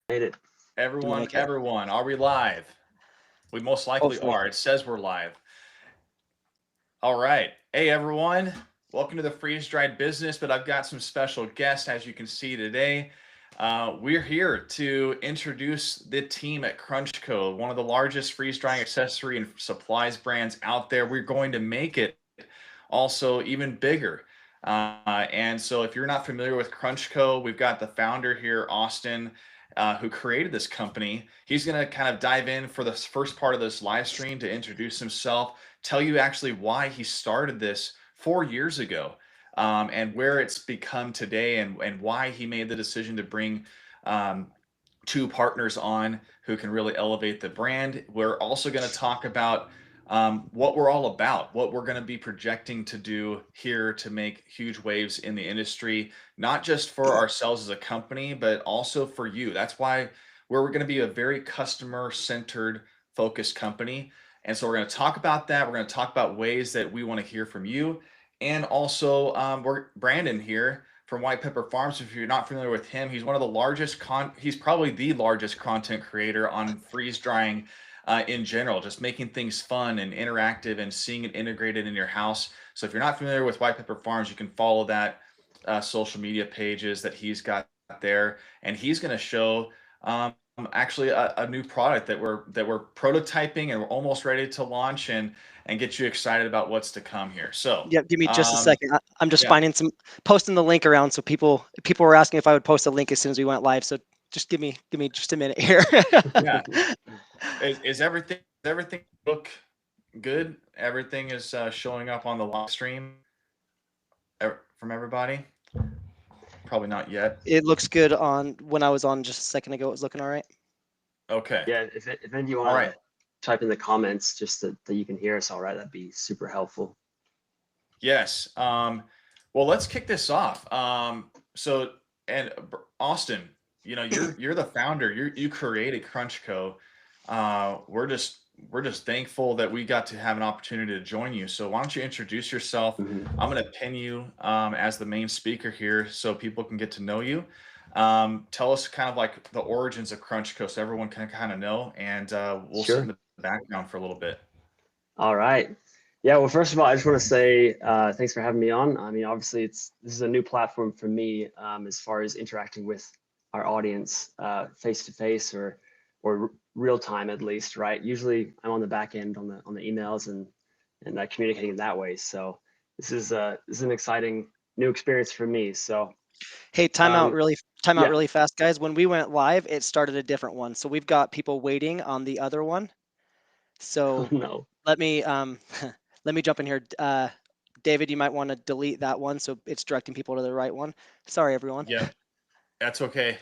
Made it. Doing Everyone, okay. everyone, are we live? We most likely Hopefully. are. It says we're live. All right. Hey, everyone. Welcome to the Freeze Dried Business, but I've got some special guests, as you can see today. We're here to introduce the team at Crunchco, one of the largest freeze drying accessory and supplies brands out there. We're going to make it also even bigger. And so, if you're not familiar with Crunchco, we've got the founder here, Austin, who created this company. He's going to kind of dive in for this first part of this live stream to introduce himself, tell you actually why he started this 4 years ago, and where it's become today, and why he made the decision to bring um, two partners on who can really elevate the brand. We're also going to talk about what we're all about, what we're going to be projecting to do here to make huge waves in the industry, not just for ourselves as a company, but also for you. That's why we're going to be a very customer centered, focused company. And so we're going to talk about that. We're going to talk about ways that we want to hear from you. And also, we're Brandon here from White Pepper Farms. If you're not familiar with him, he's one of the largest he's probably the largest content creator on freeze drying in general, just making things fun and interactive and seeing it integrated in your house. So if you're not familiar with White Pepper Farms, you can follow that social media pages that he's got there, and he's going to show actually a new product that we're prototyping and we're almost ready to launch and get you excited about what's to come here. So Yeah, give me just a second. I'm just yeah, finding posting the link around so people were asking if I would post a link as soon as we went live. So just give me just a minute here. yeah. Is everything look good? Everything is showing up on the live stream from everybody? Probably not yet. It looks good on when I was on just a second ago. It was looking all right. Okay. Yeah, if any of you All want right. to type in the comments just that you can hear us all right, that'd be super helpful. Yes. Well, let's kick this off. So, and Austin, you're the founder. You created Crunchco. We're just thankful that we got to have an opportunity to join you. So why don't you introduce yourself? Mhm. I'm going to pin you as the main speaker here so people can get to know you. Tell us kind of like the origins of Crunchco so everyone can kind of know, and we'll sit in Sure. the background for a little bit. All right. Yeah, well, first of all, I just want to say thanks for having me on. I mean, obviously, this is a new platform for me as far as interacting with our audience face to face or real time at least, right? Usually, I'm on the back end on the emails and communicating that way. So this is an exciting new experience for me. So Hey, um, time out yeah. really fast, guys. When we went live, it started a different one. So we've got people waiting on the other one. Oh So no. let me let me jump in here. David, you might want to delete that one so it's directing people to the right one. Sorry, everyone. Yeah, that's okay.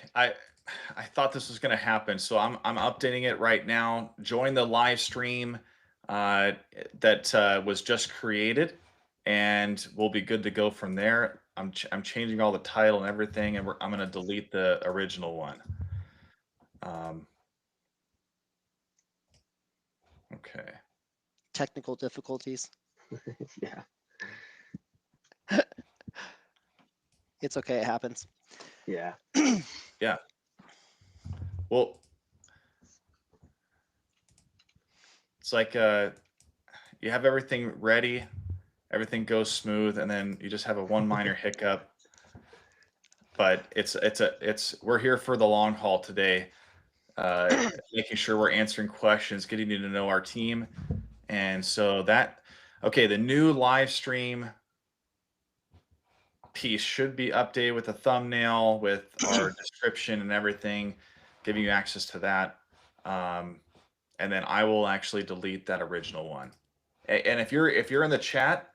I thought this was going to happen, so I'm updating it right now. Join the live stream uh, that was just created, and we'll be good to go from there. I'm changing all the title and everything, and I'm going to delete the original one. Um, okay. Technical difficulties. Yeah. It's okay. It happens. Yeah. Yeah. Well, it's like you have everything ready, everything goes smooth, and then you just have a one minor hiccup. But it's we're here for the long haul today, making sure we're answering questions, getting you to know our team. And so okay, the new live stream piece should be updated with a thumbnail, with our description and everything, giving you access to that. Um, and then I will actually delete that original one. And if you're in the chat,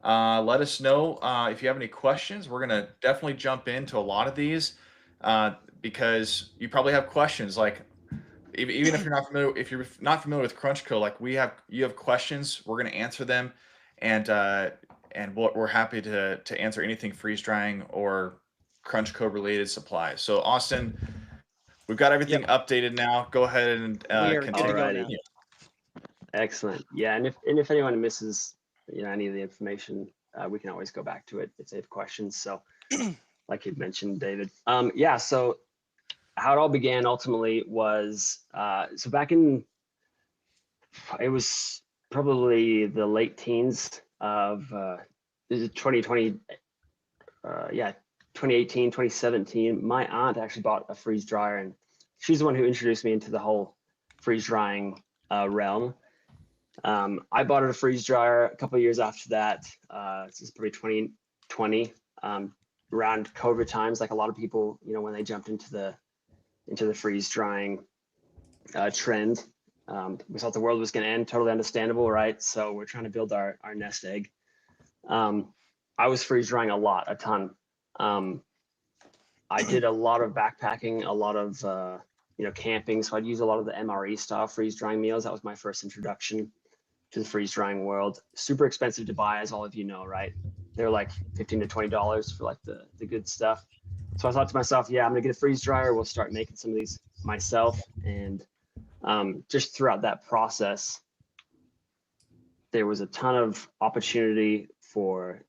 let us know if you have any questions. We're gonna definitely jump into a lot of these uh, because you probably have questions. Like even if you're not familiar with Crunchco, like you have questions, we're gonna answer them, and we're happy to answer anything freeze drying or Crunchco related supplies. So Austin, we've got everything Yep, updated now. Go ahead and we are good to continue. go now. Alrighty. Excellent. Yeah, and if anyone misses, any of the information, we can always go back to it if they have questions. So, like you mentioned, David. Yeah. So how it all began ultimately was, so back in, it was probably the late teens of, this is 2020, yeah, 2018, 2017. My aunt actually bought a freeze dryer, and she's the one who introduced me into the whole freeze drying realm. I bought a freeze dryer a couple of years after that. This is probably 2020, around COVID times, like a lot of people, you know, when they jumped into the freeze drying trend. We thought the world was going to end, totally understandable, right? So we're trying to build our nest egg. I was freeze drying a ton. I did a lot of backpacking, a lot of camping. So I'd use a lot of the MRE style freeze drying meals. That was my first introduction to the freeze drying world. Super expensive to buy, as all of you know, right? They're like $15 to $20 for like the good stuff. So I thought to myself, yeah, I'm gonna get a freeze dryer. We'll start making some of these myself. And just throughout that process, there was a ton of opportunity for,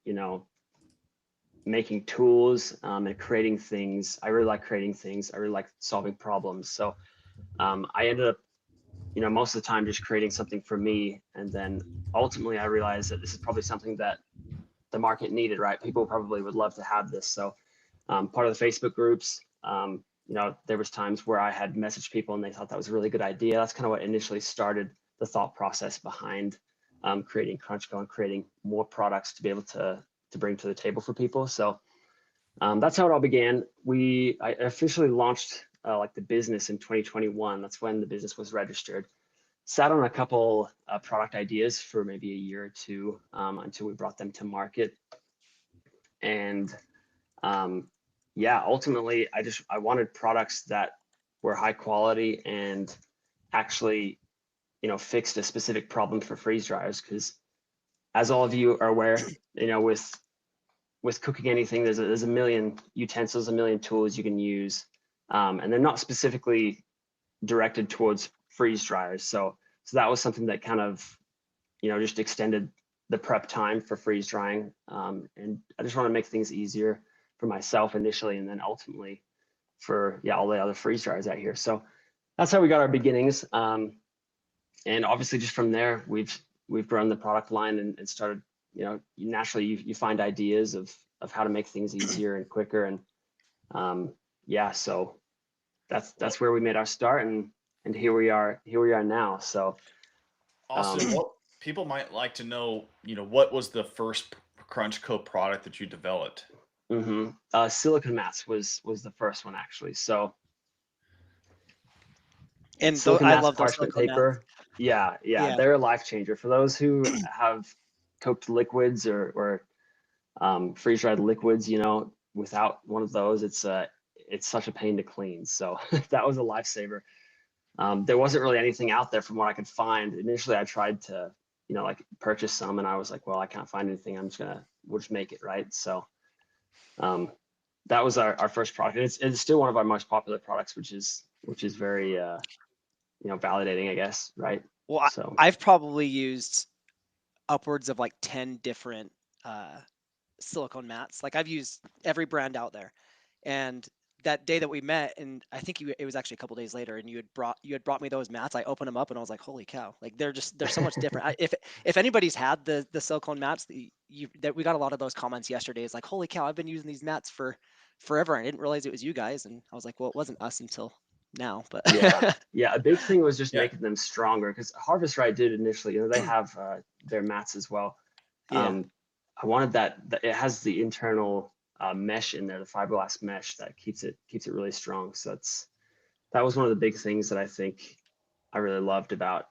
making tools and creating things. I really like creating things. I really like solving problems. So I ended up, most of the time just creating something for me. And then ultimately I realized that this is probably something that the market needed, right? People probably would love to have this. So part of the Facebook groups, there was times where I had messaged people and they thought that was a really good idea. That's kind of what initially started the thought process behind creating CrunchCo and creating more products to be able to bring to the table for people. So that's how it all began. I officially launched like the business in 2021. That's when the business was registered. Sat on a couple product ideas for maybe a year or two until we brought them to market. And ultimately I wanted products that were high quality and actually, fixed a specific problem for freeze dryers. Because as all of you are aware, with cooking anything, there's a million utensils, a million tools you can use, and they're not specifically directed towards freeze dryers. So that was something that kind of, just extended the prep time for freeze drying. And I just want to make things easier for myself initially, and then ultimately for all the other freeze dryers out here. So that's how we got our beginnings. And obviously just from there, we've grown the product line and started, naturally you find ideas of how to make things easier and quicker. And so that's where we made our start, and here we are now. So Austin, what people might like to know, what was the first CrunchCo product that you developed? Silicone mats was the first one, actually. So and silicone I mats, love those parchment silicone paper. mats. Yeah, they're a life changer for those who have cooked liquids or freeze dried liquids. Without one of those, it's such a pain to clean. So that was a lifesaver. There wasn't really anything out there from what I could find. Initially, I tried to, like purchase some, and I was like, well, I can't find anything. We'll just make it, right? So that was our first product. And it's still one of our most popular products, which is very, validating, I guess, right? Well, So I've probably used upwards of like 10 different silicone mats. Like I've used every brand out there. And that day that we met, and I think it was actually a couple days later, and you had brought me those mats. I opened them up and I was like, holy cow! Like they're so much different. If anybody's had the silicone mats, that we got a lot of those comments yesterday. It's like, holy cow! I've been using these mats for forever. I didn't realize it was you guys, and I was like, well, it wasn't us until now. But yeah, a big thing was just Yeah. making them stronger, because Harvest Right did initially, they have their mats as well. Yeah. I wanted that it has the internal mesh in there, the fiberglass mesh that keeps it really strong. So that was one of the big things that I think I really loved about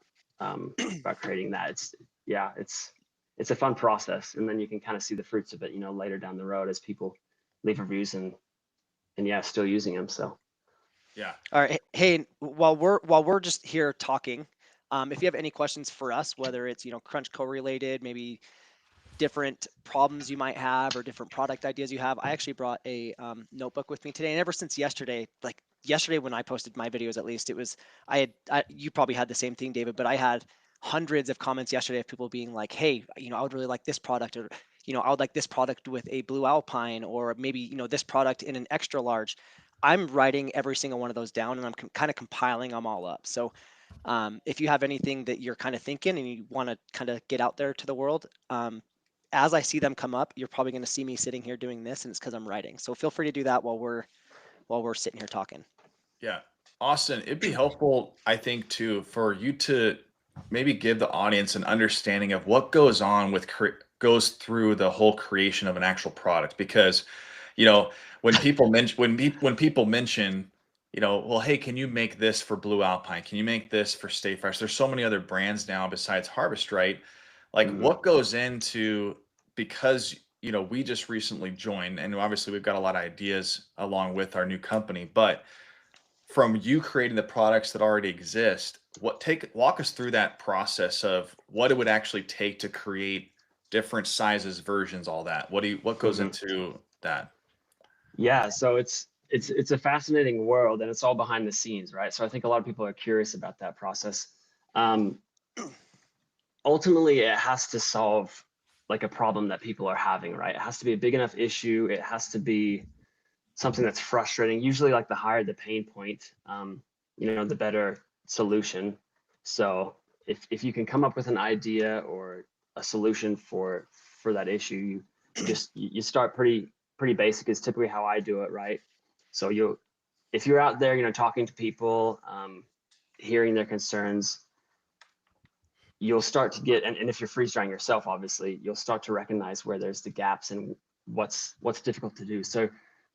creating that. It's a fun process, and then you can kind of see the fruits of it, later down the road as people leave reviews and still using them. So Yeah. All right. Hey, while we're just here talking, if you have any questions for us, whether it's CrunchCo related, maybe different problems you might have or different product ideas you have, I actually brought a notebook with me today. And ever since yesterday, like yesterday when I posted my videos, at least you probably had the same thing, David, but I had hundreds of comments yesterday of people being like, hey, I would really like this product, or I would like this product with a blue alpine, or maybe this product in an extra large. I'm writing every single one of those down, and I'm kind of compiling them all up. So if you have anything that you're kind of thinking and you want to kind of get out there to the world, as I see them come up, you're probably going to see me sitting here doing this, and it's because I'm writing. So feel free to do that while we're sitting here talking. Yeah. Austin, it'd be helpful, I think, too, for you to maybe give the audience an understanding of what goes on with goes through the whole creation of an actual product. Because, you know, when people mention when people mention, well, hey, can you make this for Blue Alpine? Can you make this for Stay Fresh? There's so many other brands now besides Harvest, right? Like, Mhm. what goes into, because we just recently joined, and obviously we've got a lot of ideas along with our new company, but from you creating the products that already exist, walk us through that process of what it would actually take to create different sizes, versions, all that. What goes Mhm. into that? Yeah, so it's a fascinating world, and it's all behind the scenes, right? So I think a lot of people are curious about that process. Um, Ultimately, it has to solve like a problem that people are having, right? It has to be a big enough issue. It has to be something that's frustrating. Usually, like the higher the pain point, the better solution. So if you can come up with an idea or a solution for that issue, you start pretty basic is typically how I do it, right? So if you're out there, talking to people, hearing their concerns, you'll start to get, and if you're freeze drying yourself, obviously, you'll start to recognize where there's the gaps and what's difficult to do. So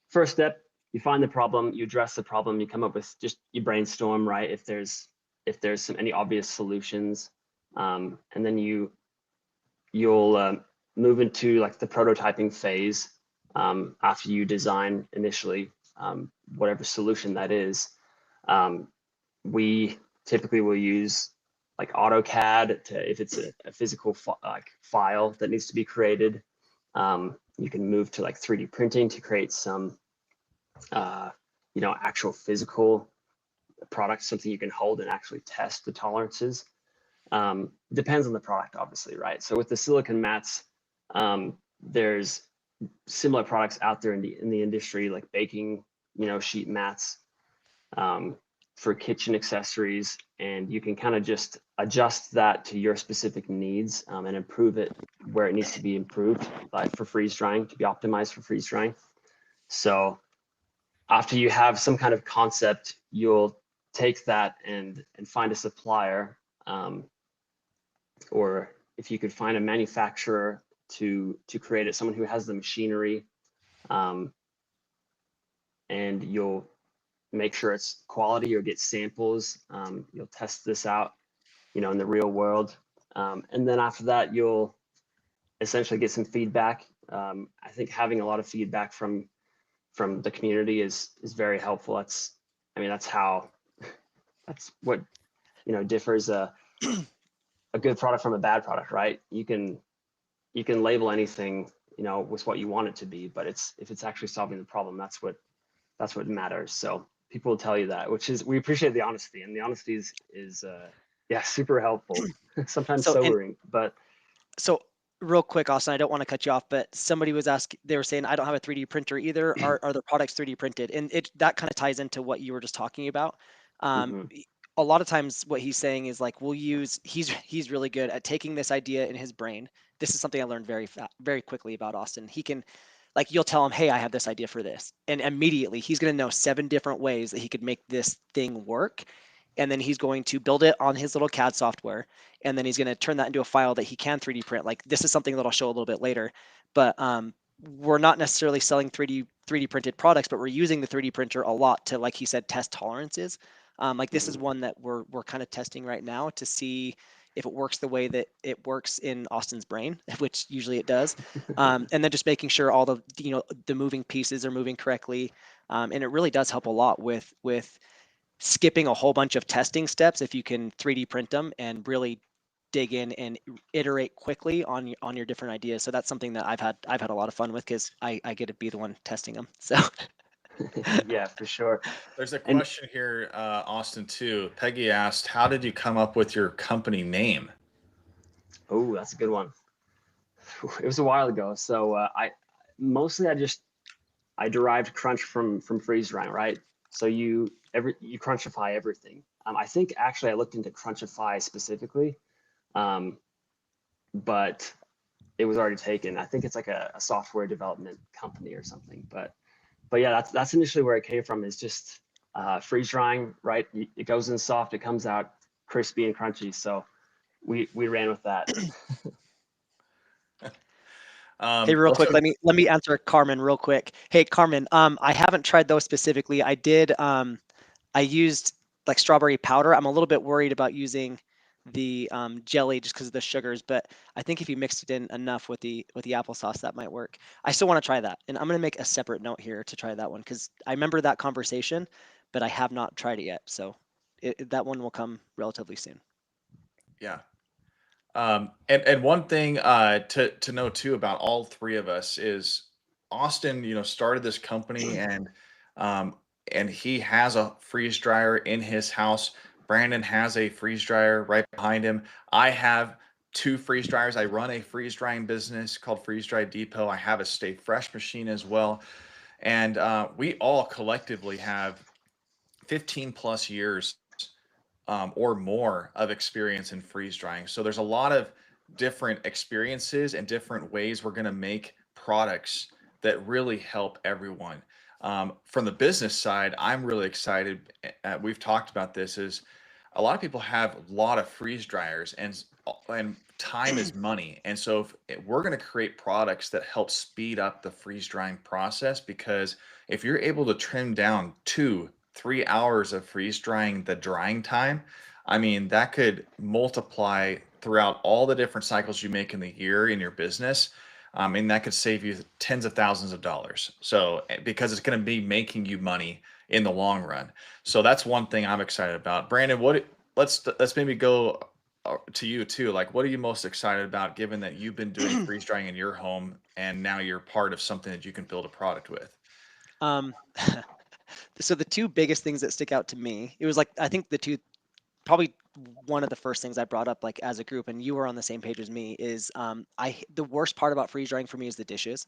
first step, you find the problem, you address the problem, you come up with you brainstorm, right? If there's any obvious solutions, and then you'll move into like the prototyping phase after you design initially whatever solution that is. We typically will use like AutoCAD if it's a physical file that needs to be created. You can move to like 3D printing to create some actual physical product, something you can hold and actually test the tolerances. Depends on the product, obviously, right? So with the silicon mats, there's similar products out there in the industry, like baking, sheet mats for kitchen accessories, and you can kind of just adjust that to your specific needs and improve it where it needs to be improved, like for freeze drying, to be optimized for freeze drying. So after you have some kind of concept, you'll take that and find a supplier, or if you could find a manufacturer to create it, someone who has the machinery, and you'll make sure it's quality. You'll get samples. You'll test this out, in the real world, and then after that, you'll essentially get some feedback. I think having a lot of feedback from the community is very helpful. That's how that's what differs a good product from a bad product, right? You can label anything with what you want it to be, but if it's actually solving the problem, that's what matters. So people will tell you that, which is, we appreciate the honesty, and the honesty is yeah, super helpful. Sometimes So and sobering, but so real quick, Austin, I don't want to cut you off, but somebody was asking, they were saying, I don't have a 3D printer either. Are the products 3D printed? And that kind of ties into what you were just talking about. Um, mhm, a lot of times what he's saying is like, he's really good at taking this idea in his brain. This is something I learned very quickly about Austin. He can, like, you'll tell him, hey, I have this idea for this. And immediately he's going to know 7 different ways that he could make this thing work. And then he's going to build it on his little CAD software, and then he's going to turn that into a file that he can 3D print. Like, this is something that I'll show a little bit later, but we're not necessarily selling 3D printed products, but we're using the 3D printer a lot to, like he said, test tolerances. Like, this is mhm. one that we're kind of testing right now to see if it works the way that it works in Austin's brain, which usually it does. And then just making sure all the moving pieces are moving correctly. And it really does help a lot with skipping a whole bunch of testing steps if you can 3D print them and really dig in and iterate quickly on your different ideas. So that's something that I've had a lot of fun with, because I get to be the one testing them. So Yeah, for sure. There's a And question here, Austin, too. Peggy asked, how did you come up with your company name? oh, that's a good one. It was a while ago, so I just I derived crunch from freeze drying, right? So you crunchify everything. I think actually I looked into crunchify specifically, um, but it was already taken. I think it's like a software development company or something. But yeah, that's initially where it came from. Is just freeze drying, right? It goes in soft, it comes out crispy and crunchy. So we ran with that. Hey, real Let's quick, go. let me answer Carmen real quick. Hey, Carmen, I haven't tried those specifically. I used like strawberry powder. I'm a little bit worried about using the jelly just because of the sugars, but I think if you mixed it in enough with the applesauce, that might work. I still want to try that, and I'm gonna make a separate note here to try that one because I remember that conversation, but I have not tried it yet. So that one will come relatively soon. Yeah. And one thing to know too about all three of us is Austin, started this company um, and he has a freeze dryer in his house. Brandon has a freeze dryer right behind him. I have two freeze dryers. I run a freeze drying business called Freeze Dry Depot. I have a Stay Fresh machine as well, and we all collectively have 15 plus years or more of experience in freeze drying. So there's a lot of different experiences and different ways we're going to make products that really help everyone. From the business side, I'm really excited. We've talked about this. Is a lot of people have a lot of freeze dryers, and time is money. And so if we're going to create products that help speed up the freeze drying process, because if you're able to trim down 2-3 hours of freeze drying the drying time, I mean, that could multiply throughout all the different cycles you make in the year in your business. And that could save you tens of thousands of dollars. So, because it's going to be making you money in the long run. So that's one thing I'm excited about. Brandon, let's maybe go to you too. Like, what are you most excited about, given that you've been doing freeze drying in your home and now you're part of something that you can build a product with? Um, so the two biggest things that stick out to me, it was like I think the two probably one of the first things I brought up like as a group, and you were on the same page as me, is the worst part about freeze drying for me is the dishes.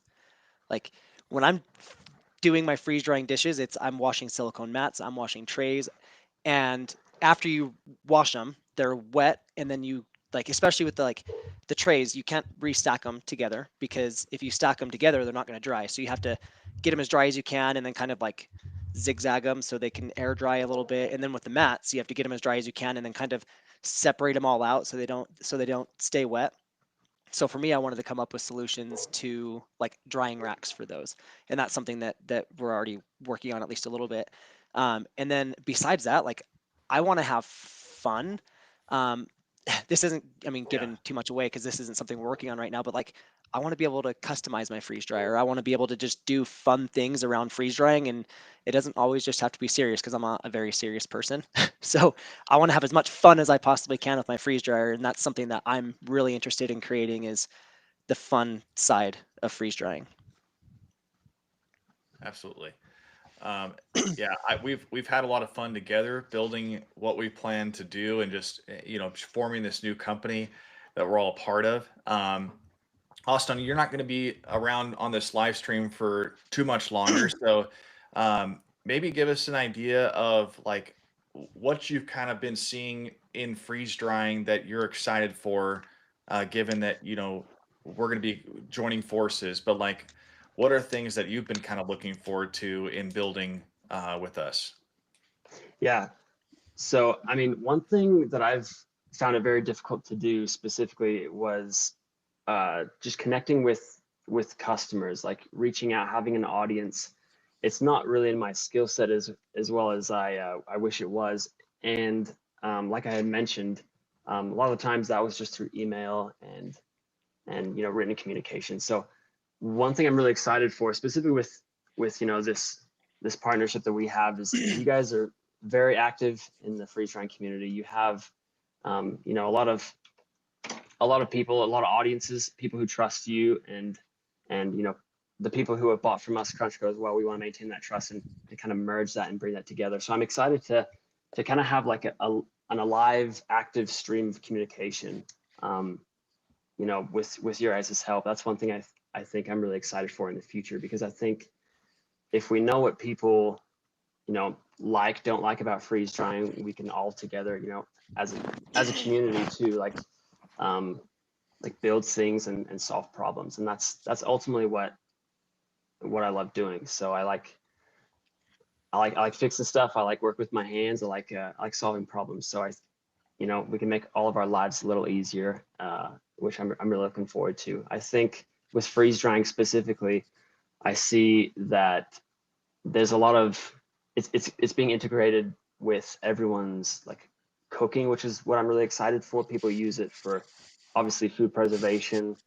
Like when I'm doing my freeze drying dishes, I'm washing silicone mats, I'm washing trays, and after you wash them, they're wet, and then you like especially with the trays, you can't restack them together because if you stack them together, they're not going to dry. So you have to get them as dry as you can, and then kind of like zigzag them so they can air dry a little bit. And then with the mats, you have to get them as dry as you can, and then kind of separate them all out so they don't stay wet. So for me, I wanted to come up with solutions to like drying racks for those, and that's something that we're already working on at least a little bit. And then besides that, like I want to have fun. Um, this isn't, I mean, Yeah, giving too much away because this isn't something we're working on right now. But like, I want to be able to customize my freeze dryer. I want to be able to just do fun things around freeze drying, and it doesn't always just have to be serious because I'm a very serious person. So I want to have as much fun as I possibly can with my freeze dryer, and that's something that I'm really interested in creating is the fun side of freeze drying. absolutely. Um, yeah, we've had a lot of fun together building what we plan to do and just forming this new company that we're all a part of. Austin, you're not going to be around on this live stream for too much longer, so maybe give us an idea of like what you've kind of been seeing in freeze drying that you're excited for, given that we're going to be joining forces. But like, what are things that you've been kind of looking forward to in building with us? Yeah. So, I mean, one thing that I've found it very difficult to do specifically was just connecting with customers, like reaching out, having an audience. It's not really in my skill set as well as I wish it was. And like I had mentioned, a lot of the times that was just through email and written communication. So one thing I'm really excited for, specifically with this partnership that we have, is you guys are very active in the freeze drying community. You have a lot of people, a lot of audiences, people who trust you, and the people who have bought from us CrunchCo as well. We want to maintain that trust and kind of merge that and bring that together. So I'm excited to kind of have like an alive, active stream of communication. With your guys' help. That's one thing I think I'm really excited for in the future, because I think if we know what people, don't like about freeze drying, we can all together, as a community too, like build things and solve problems. And that's ultimately what I love doing. So I like fixing stuff. I like work with my hands. I like solving problems. So we can make all of our lives a little easier, which I'm really looking forward to. I think with freeze drying specifically, I see that there's a lot of it's being integrated with everyone's like cooking, which is what I'm really excited for. People use it for obviously food preservation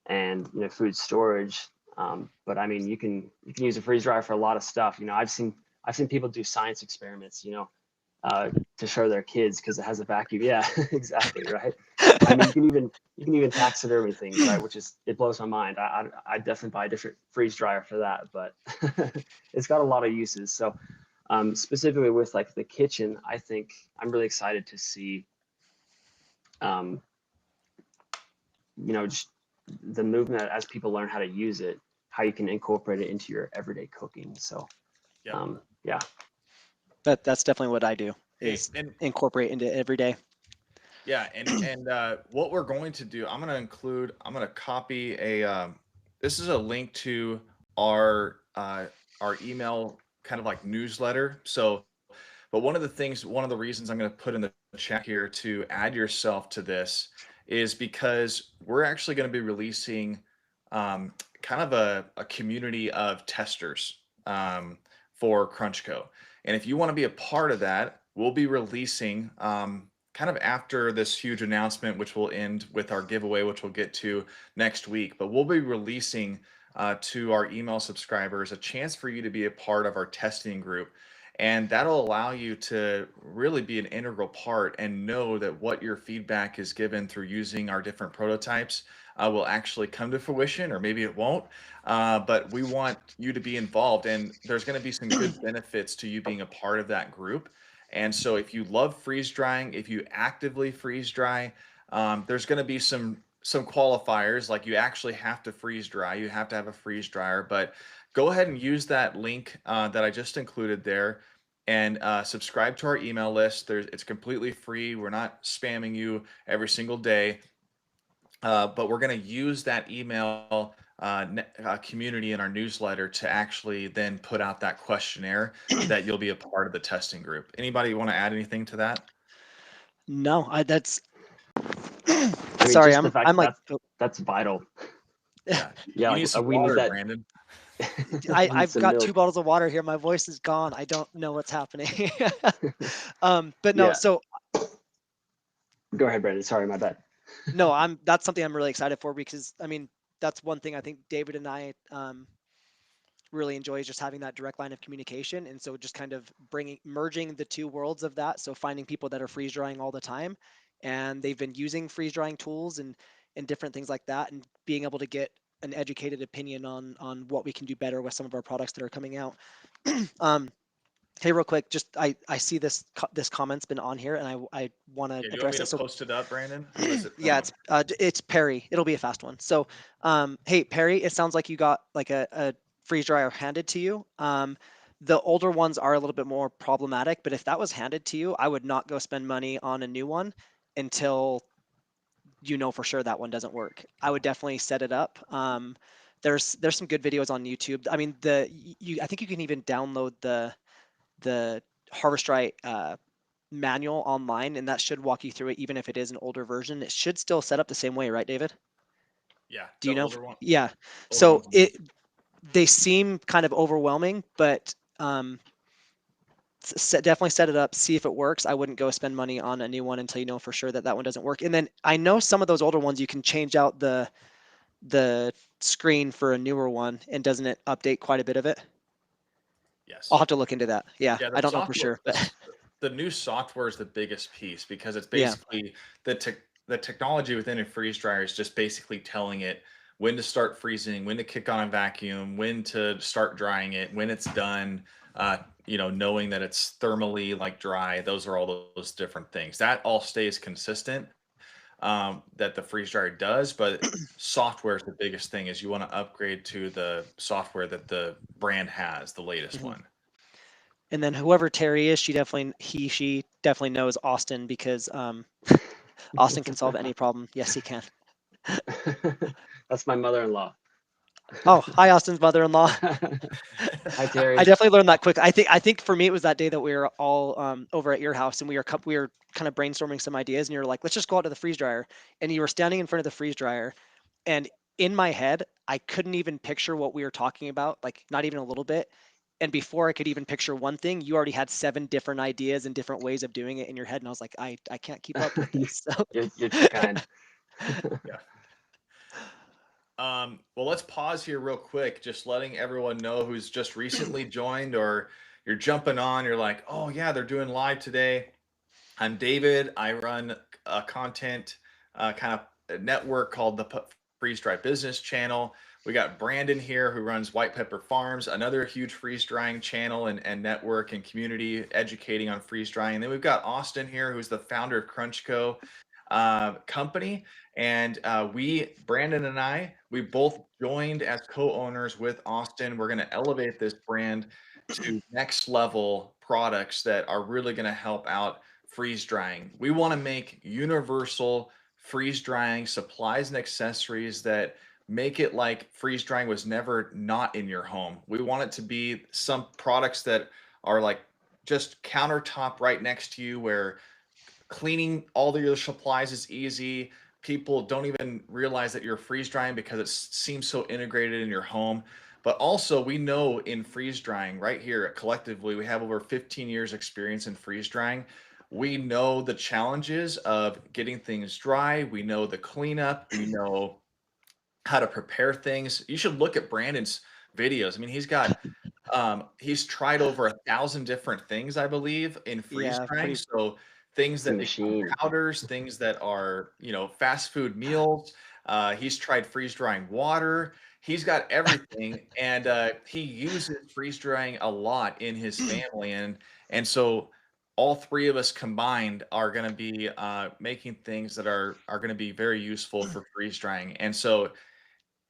and food storage. But I mean, you can use a freeze dryer for a lot of stuff. I've seen people do science experiments, to show their kids because it has a vacuum. Yeah, exactly, right. I mean, you can even taxidermy things, right? Which is, it blows my mind. I definitely buy a different freeze dryer for that, but it's got a lot of uses. So specifically with like the kitchen, I think I'm really excited to see just the movement as people learn how to use it, how you can incorporate it into your everyday cooking. So yeah. That's definitely what I do, is and incorporate into every day. yeah, and what we're going to do, I'm going to copy this is a link to our email kind of like newsletter. So, but one of the reasons I'm going to put in the chat here to add yourself to this is because we're actually going to be releasing kind of a community of testers for Crunchco. And if you want to be a part of that, we'll be releasing kind of after this huge announcement, which will end with our giveaway, which we'll get to next week. But we'll be releasing to our email subscribers a chance for you to be a part of our testing group. And that'll allow you to really be an integral part and know that what your feedback is given through using our different prototypes will actually come to fruition, or maybe it won't. But we want you to be involved, and there's going to be some good benefits to you being a part of that group. And so if you love freeze drying, if you actively freeze dry, there's going to be some qualifiers, like you actually have to freeze dry. You have to have a freeze dryer, but go ahead and use that link that I just included there, and subscribe to our email list. It's completely free. We're not spamming you every single day, but we're going to use that email community in our newsletter to actually then put out that questionnaire that you'll be a part of the testing group. Anybody want to add anything to that? No, that's I mean, sorry, just the fact I'm like, that's vital. Yeah, Yeah, you like need some we need water, that. Brandon. We need I've some got milk. 2 bottles of water here. My voice is gone. I don't know what's happening. But no, Yeah. so Go ahead, Brandon. Sorry, my bad. no, that's something I'm really excited for, because I mean, that's one thing I think David and I really enjoy, is just having that direct line of communication. And so just kind of merging the two worlds of that. So finding people that are freeze drying all the time, and they've been using freeze drying tools and different things like that, and being able to get an educated opinion on what we can do better with some of our products that are coming out. Hey, real quick, just I see this comment's been on here, and I want to Yeah, do you want me address to it. So post it up, Brandon? Who is it yeah, from? it's Perry. It'll be a fast one. So hey, Perry, it sounds like you got like a freeze dryer handed to you. The older ones are a little bit more problematic, but if that was handed to you, I would not go spend money on a new one until you know for sure that one doesn't work. I would definitely set it up. There's some good videos on YouTube. I mean, I think you can even download the Harvest Right manual online, and that should walk you through it. Even if it is an older version, it should still set up the same way, right, David? Yeah, Do the you know? older one. Yeah. Older So ones. they seem kind of overwhelming, but definitely set it up, see if it works. I wouldn't go spend money on a new one until you know for sure that that one doesn't work. And then I know some of those older ones, you can change out the screen for a newer one, and doesn't it update quite a bit of it? Yes. I'll have to look into that. Yeah, Yeah, I the don't know for software, sure, but the new software is the biggest piece, because it's yeah. basically the technology within a freeze dryer is just basically telling it when to start freezing, when to kick on a vacuum, when to start drying it, when it's done. Knowing that it's thermally like dry. Those are all those different things. That all stays consistent. that the freeze dryer does, but software is the biggest thing. Is you want to upgrade to the software that the brand has, the latest Mhm. one. And then whoever Terry is, she definitely knows Austin, because Austin can solve any problem. Yes, he can. That's my mother-in-law. Oh, hi, Austin's mother-in-law. Hi, Terry. I definitely learned that quick. I think for me it was that day that we were all over at your house, and we were kind of brainstorming some ideas, and you were like, let's just go out to the freeze dryer, and you were standing in front of the freeze dryer, and in my head I couldn't even picture what we were talking about, like not even a little bit. And before I could even picture one thing, you already had 7 different ideas and different ways of doing it in your head, and I was like, I can't keep up with this. So You're too kind. Yeah. Well, let's pause here real quick, just letting everyone know who's just recently joined, or you're jumping on, you're like, oh yeah, they're doing live today. I'm David. I run a content kind of network called the Freeze Dry Business Channel. We got Brandon here who runs White Pepper Farms, another huge freeze drying channel and network and community educating on freeze drying. And then we've got Austin here, who's the founder of CrunchCo company. And Brandon and we both joined as co-owners with Austin. We're going to elevate this brand to next level products that are really going to help out freeze drying. We want to make universal freeze drying supplies and accessories that make it like freeze drying was never not in your home. We want it to be some products that are like just countertop right next to you, where cleaning all of your supplies is easy. People don't even realize that you're freeze drying because it seems so integrated in your home. But also, we know in freeze drying right here collectively, we have over 15 years experience in freeze drying. We know the challenges of getting things dry. We know the cleanup. We know how to prepare things. You should look at Brandon's videos. I mean, he's tried over 1,000 different things, I believe, in freeze yeah, drying. pretty. So things It's a that become machine. powders, things that are, fast food meals. He's tried freeze drying water. He's got everything, and he uses freeze drying a lot in his family, and so all three of us combined are going to be making things that are going to be very useful for freeze drying. And so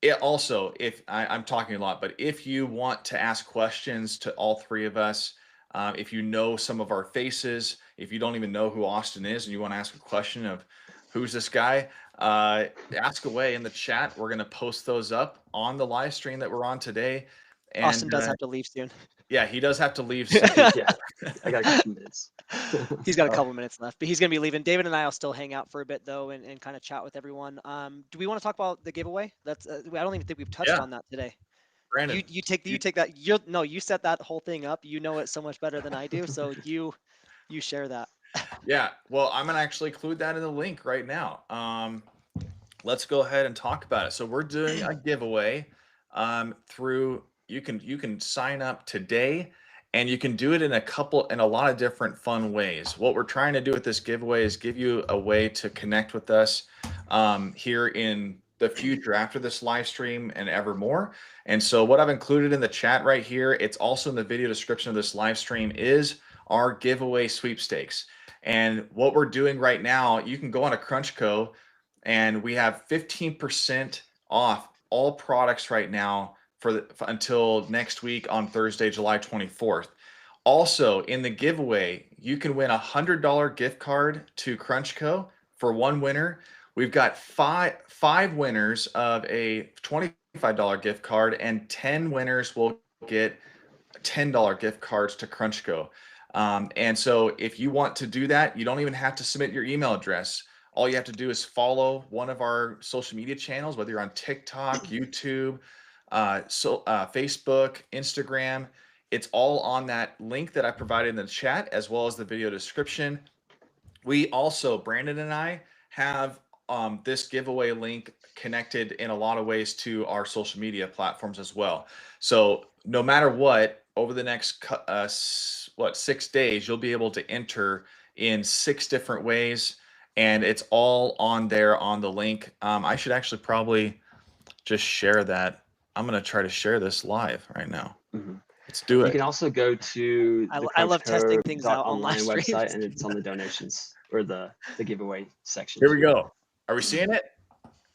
it also, if I'm talking a lot, but if you want to ask questions to all three of us, if you know some of our faces, if you don't even know who Austin is and you want to ask a question of who's this guy, ask away in the chat. We're going to post those up on the live stream that we're on today. And Austin does have to leave soon. yeah, he does have to leave soon. Yeah, I got a couple minutes. He's got a So, couple minutes left, but he's going to be leaving. David and I will still hang out for a bit though, and kind of chat with everyone. Do we want to talk about the giveaway? That's I don't even think we've touched yeah, on that today. Brandon. You take that. You set that whole thing up. You know it so much better than I do. So you share that. Yeah, well, I'm gonna actually include that in the link right now. Let's go ahead and talk about it. So we're doing a giveaway through you can sign up today, and you can do it in a lot of different fun ways. What we're trying to do with this giveaway is give you a way to connect with us here in the future after this live stream and evermore. And so what I've included in the chat right here, it's also in the video description of this live stream, is our giveaway sweepstakes. And what we're doing right now, you can go on a CrunchCo, and we have 15% off all products right now until next week on Thursday, July 24th. Also, in the giveaway, you can win a $100 gift card to CrunchCo for one winner. We've got five winners of a $25 gift card, and 10 winners will get $10 gift cards to CrunchCo. And so if you want to do that, you don't even have to submit your email address. All you have to do is follow one of our social media channels, whether you're on TikTok, YouTube, Facebook, Instagram. It's all on that link that I provided in the chat, as well as the video description. We also, Brandon and I, have this giveaway link connected in a lot of ways to our social media platforms as well. So no matter what, over the next 6 days, you'll be able to enter in 6 different ways, and it's all on there on the link. I should actually probably just share that. I'm going to try to share this live right now. Mhm. Let's do You it. can also go to the I love testing things out on live crunchco.online website, streams. and it's on the donations or the giveaway section. Here we go. Are we seeing it?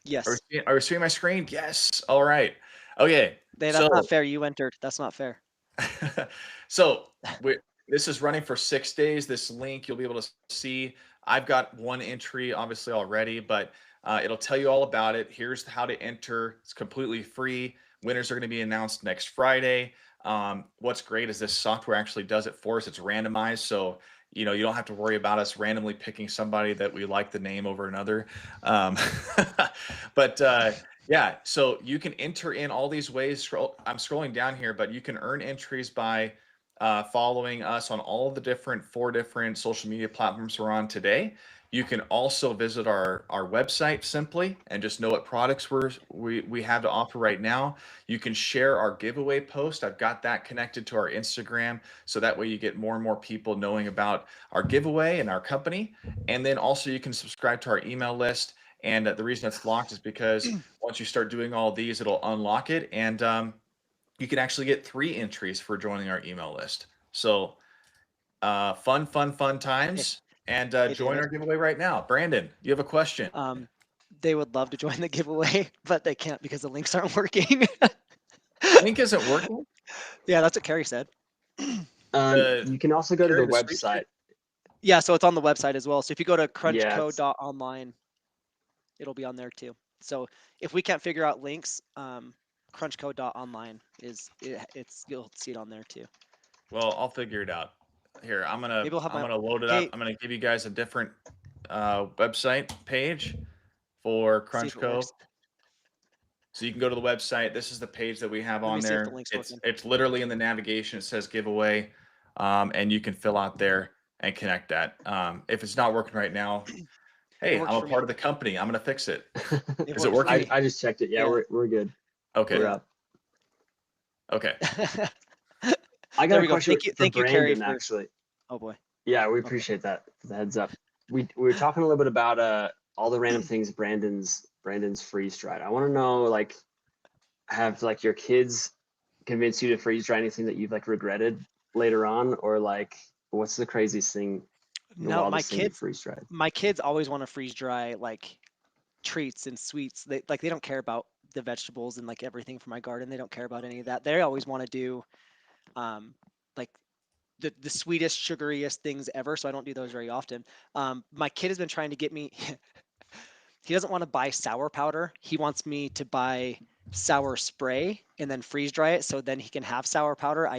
Yes. Are we seeing my screen? Yes. All right. Okay. That's So not fair. You entered. That's not fair. so this is running for 6 days. This link you'll be able to see. I've got one entry obviously already, but it'll tell you all about it. Here's how to enter. It's completely free. Winners are going to be announced next Friday. What's great is this software actually does it for us. It's randomized, so you don't have to worry about us randomly picking somebody that we like the name over another. Um, but yeah, so you can enter in all these ways. I'm scrolling down here, but you can earn entries by following us on all of the four different social media platforms we're on today. You can also visit our website simply and just know what products we have to offer right now. You can share our giveaway post. I've got that connected to our Instagram, so that way you get more and more people knowing about our giveaway and our company. And then also you can subscribe to our email list. And the reason it's locked is because once you start doing all these, it'll unlock it, and you can actually get 3 entries for joining our email list. So fun Hey, times, and hey, join David. our giveaway right now. Brandon, you have a question? They would love to join the giveaway, but they can't because the links aren't working. Link isn't working. Yeah, that's what Carrie said. You can also go to the Carrie, the sweet shit? website. Yeah, so it's on the website as well. So if you go to Yeah, it's, crunchco.online, it'll be on there too. So if we can't figure out links, crunchco.online you'll see it on there too. Well, I'll figure it out. Here, Maybe we'll have I'm my gonna load it up. hey, I'm gonna give you guys a different website page for see if it Crunchco. works. So you can go to the website. This is the page that we have Let me on see if the there. link's It's working. it's literally in the navigation. It says giveaway, and you can fill out there and connect that. If it's not working right now, It hey, works I'm a for me. part of the company. I'm gonna fix it. It Is it works for working? me. I just checked it. Yeah, Yeah. we're good. Okay. We're Yeah. up. Okay. I got There a we go. question for Thank you, Carrie, Brandon, for. actually. Oh boy. Yeah, we Okay. appreciate that for the heads up. We were talking a little bit about all the random things Brandon's freeze dried. I want to know, like, have like your kids convince you to freeze dry anything that you've like regretted later on, or like what's the craziest thing, the No, wildest thing you've freeze dried? my kids always want to freeze dry like treats and sweets. They don't care about the vegetables and like everything from my garden. They don't care about any of that. They always want to do um like the sweetest, sugariest things ever. So I don't do those very often. My kid has been trying to get me. He doesn't want to buy sour powder. He wants me to buy sour spray and then freeze dry it so then he can have sour powder.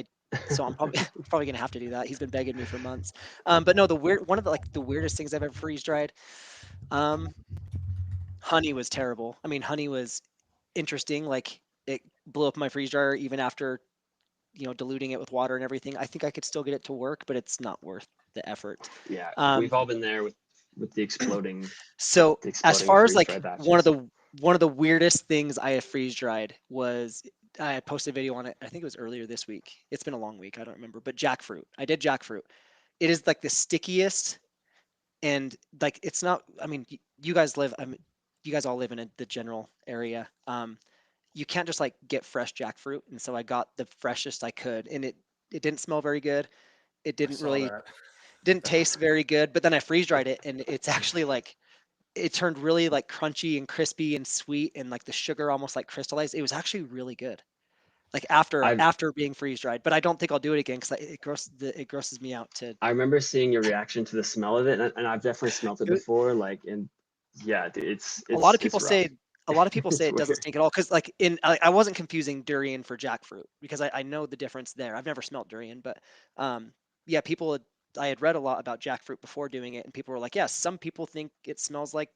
So I'm probably probably gonna have to do that. He's been begging me for months. But no, one of the weirdest things I've ever freeze dried. Um, honey was terrible. I mean, honey was interesting. Like it blew up my freeze dryer even after diluting it with water and everything. I think I could still get it to work, but it's not worth the effort. Yeah, Um, we've all been there with so the as exploding far as freeze like dry batches. one of the weirdest things I have freeze dried was I posted a video on it. I think it was earlier this week. It's been a long week. I don't remember, but jackfruit. I did jackfruit. It is like the stickiest, and like it's not. I mean, you guys live. You guys all live in the general area. You can't just like get fresh jackfruit, and so I got the freshest I could, and it didn't smell very good. It I didn't saw really that. didn't taste very good. But then I freeze dried it, and it's actually like it turned really like crunchy and crispy and sweet, and like the sugar almost like crystallized. It was actually really good. Like I after being freeze dried, but I don't think I'll do it again because it grosses me out to. I remember seeing your reaction to the smell of it, and I've definitely smelt it It, before. Like, and yeah, dude, a lot of it's people rough. say a lot of people say It's it doesn't weird. stink at all because like I wasn't confusing durian for jackfruit because I know the difference there. I've never smelled durian, but um, yeah, I had read a lot about jackfruit before doing it, and people were like, yeah, some people think it smells like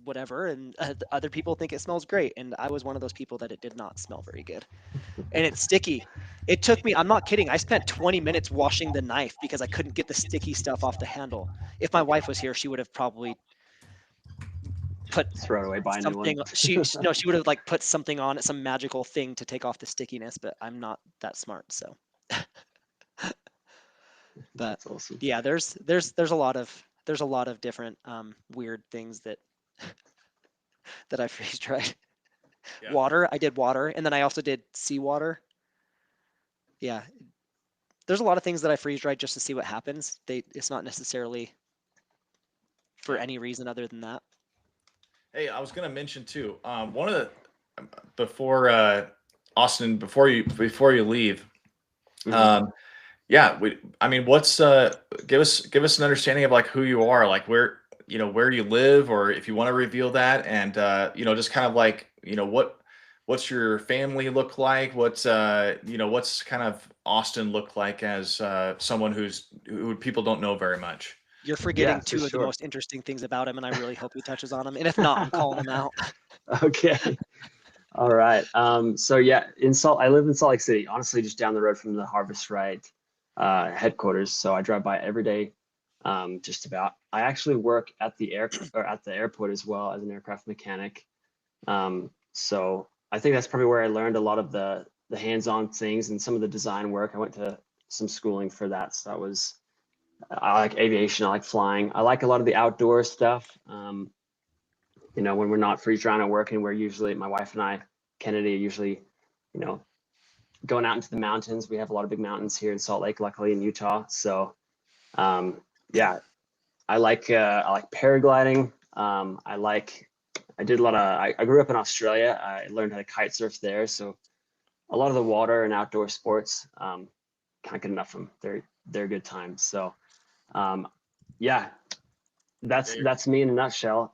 whatever, and other people think it smells great, and I was one of those people that it did not smell very good, and it's sticky. It took me, I'm not kidding, I spent 20 minutes washing the knife because I couldn't get the sticky stuff off the handle. If my wife was here, she would have probably put Throw it away, buy a new one. something no, she would have like put something on it, some magical thing to take off the stickiness, but I'm not that smart, so. But That's awesome. yeah, there's a lot of different weird things that I freeze dried. Yeah. Water, I did water, and then I also did seawater. Yeah, there's a lot of things that I freeze dried just to see what happens. It's not necessarily for Yeah. any reason other than that. Hey, I was going to mention too. One of the before Austin, before you leave, Mhm. um, yeah, I mean, what's give us an understanding of like who you are, like where you live, or if you want to reveal that, and just kind of like what's your family look like, what's kind of Austin look like as someone who people don't know very much. You're Yeah, forgetting for two of the sure. most interesting things about him, and I really hope he touches on them. And if not, I'm calling him out. Okay. All right. So yeah, I live in Salt Lake City, honestly, just down the road from the Harvest Right headquarters. So I drive by every day, just about. I actually work at at the airport as well as an aircraft mechanic. So I think that's probably where I learned a lot of the hands-on things and some of the design work. I went to some schooling for that. So I like aviation, I like flying. I like a lot of the outdoor stuff. When we're not freeze drying and working, we're usually, my wife and I, Kennedy, are usually, you know, going out into the mountains. We have a lot of big mountains here in Salt Lake, luckily in Utah. So um, yeah, I like paragliding. I did a lot of I grew up in Australia. I learned how to kite surf there. So a lot of the water and outdoor sports, can't get enough of them. They're good times. So um, yeah, Yeah, that's me in a nutshell.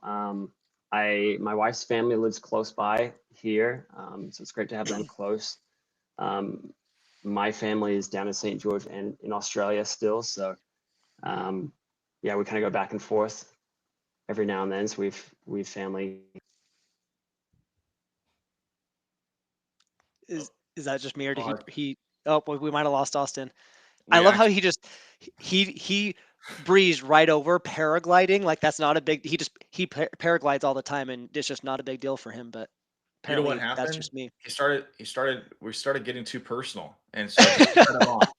My wife's family lives close by here, so it's great to have them close. Um, my family is down in St. George and in Australia still, so um, yeah, we kind of go back and forth every now and then. So we've family. Is that just me, or did uh, he? Oh, we might have lost Austin. I we love how actually he just he breezed right over paragliding. Like that's not a big. He paraglides all the time, and it's just not a big deal for him. But You know what apparently, that's happened? just me. We started getting too personal, and so I just cut him off.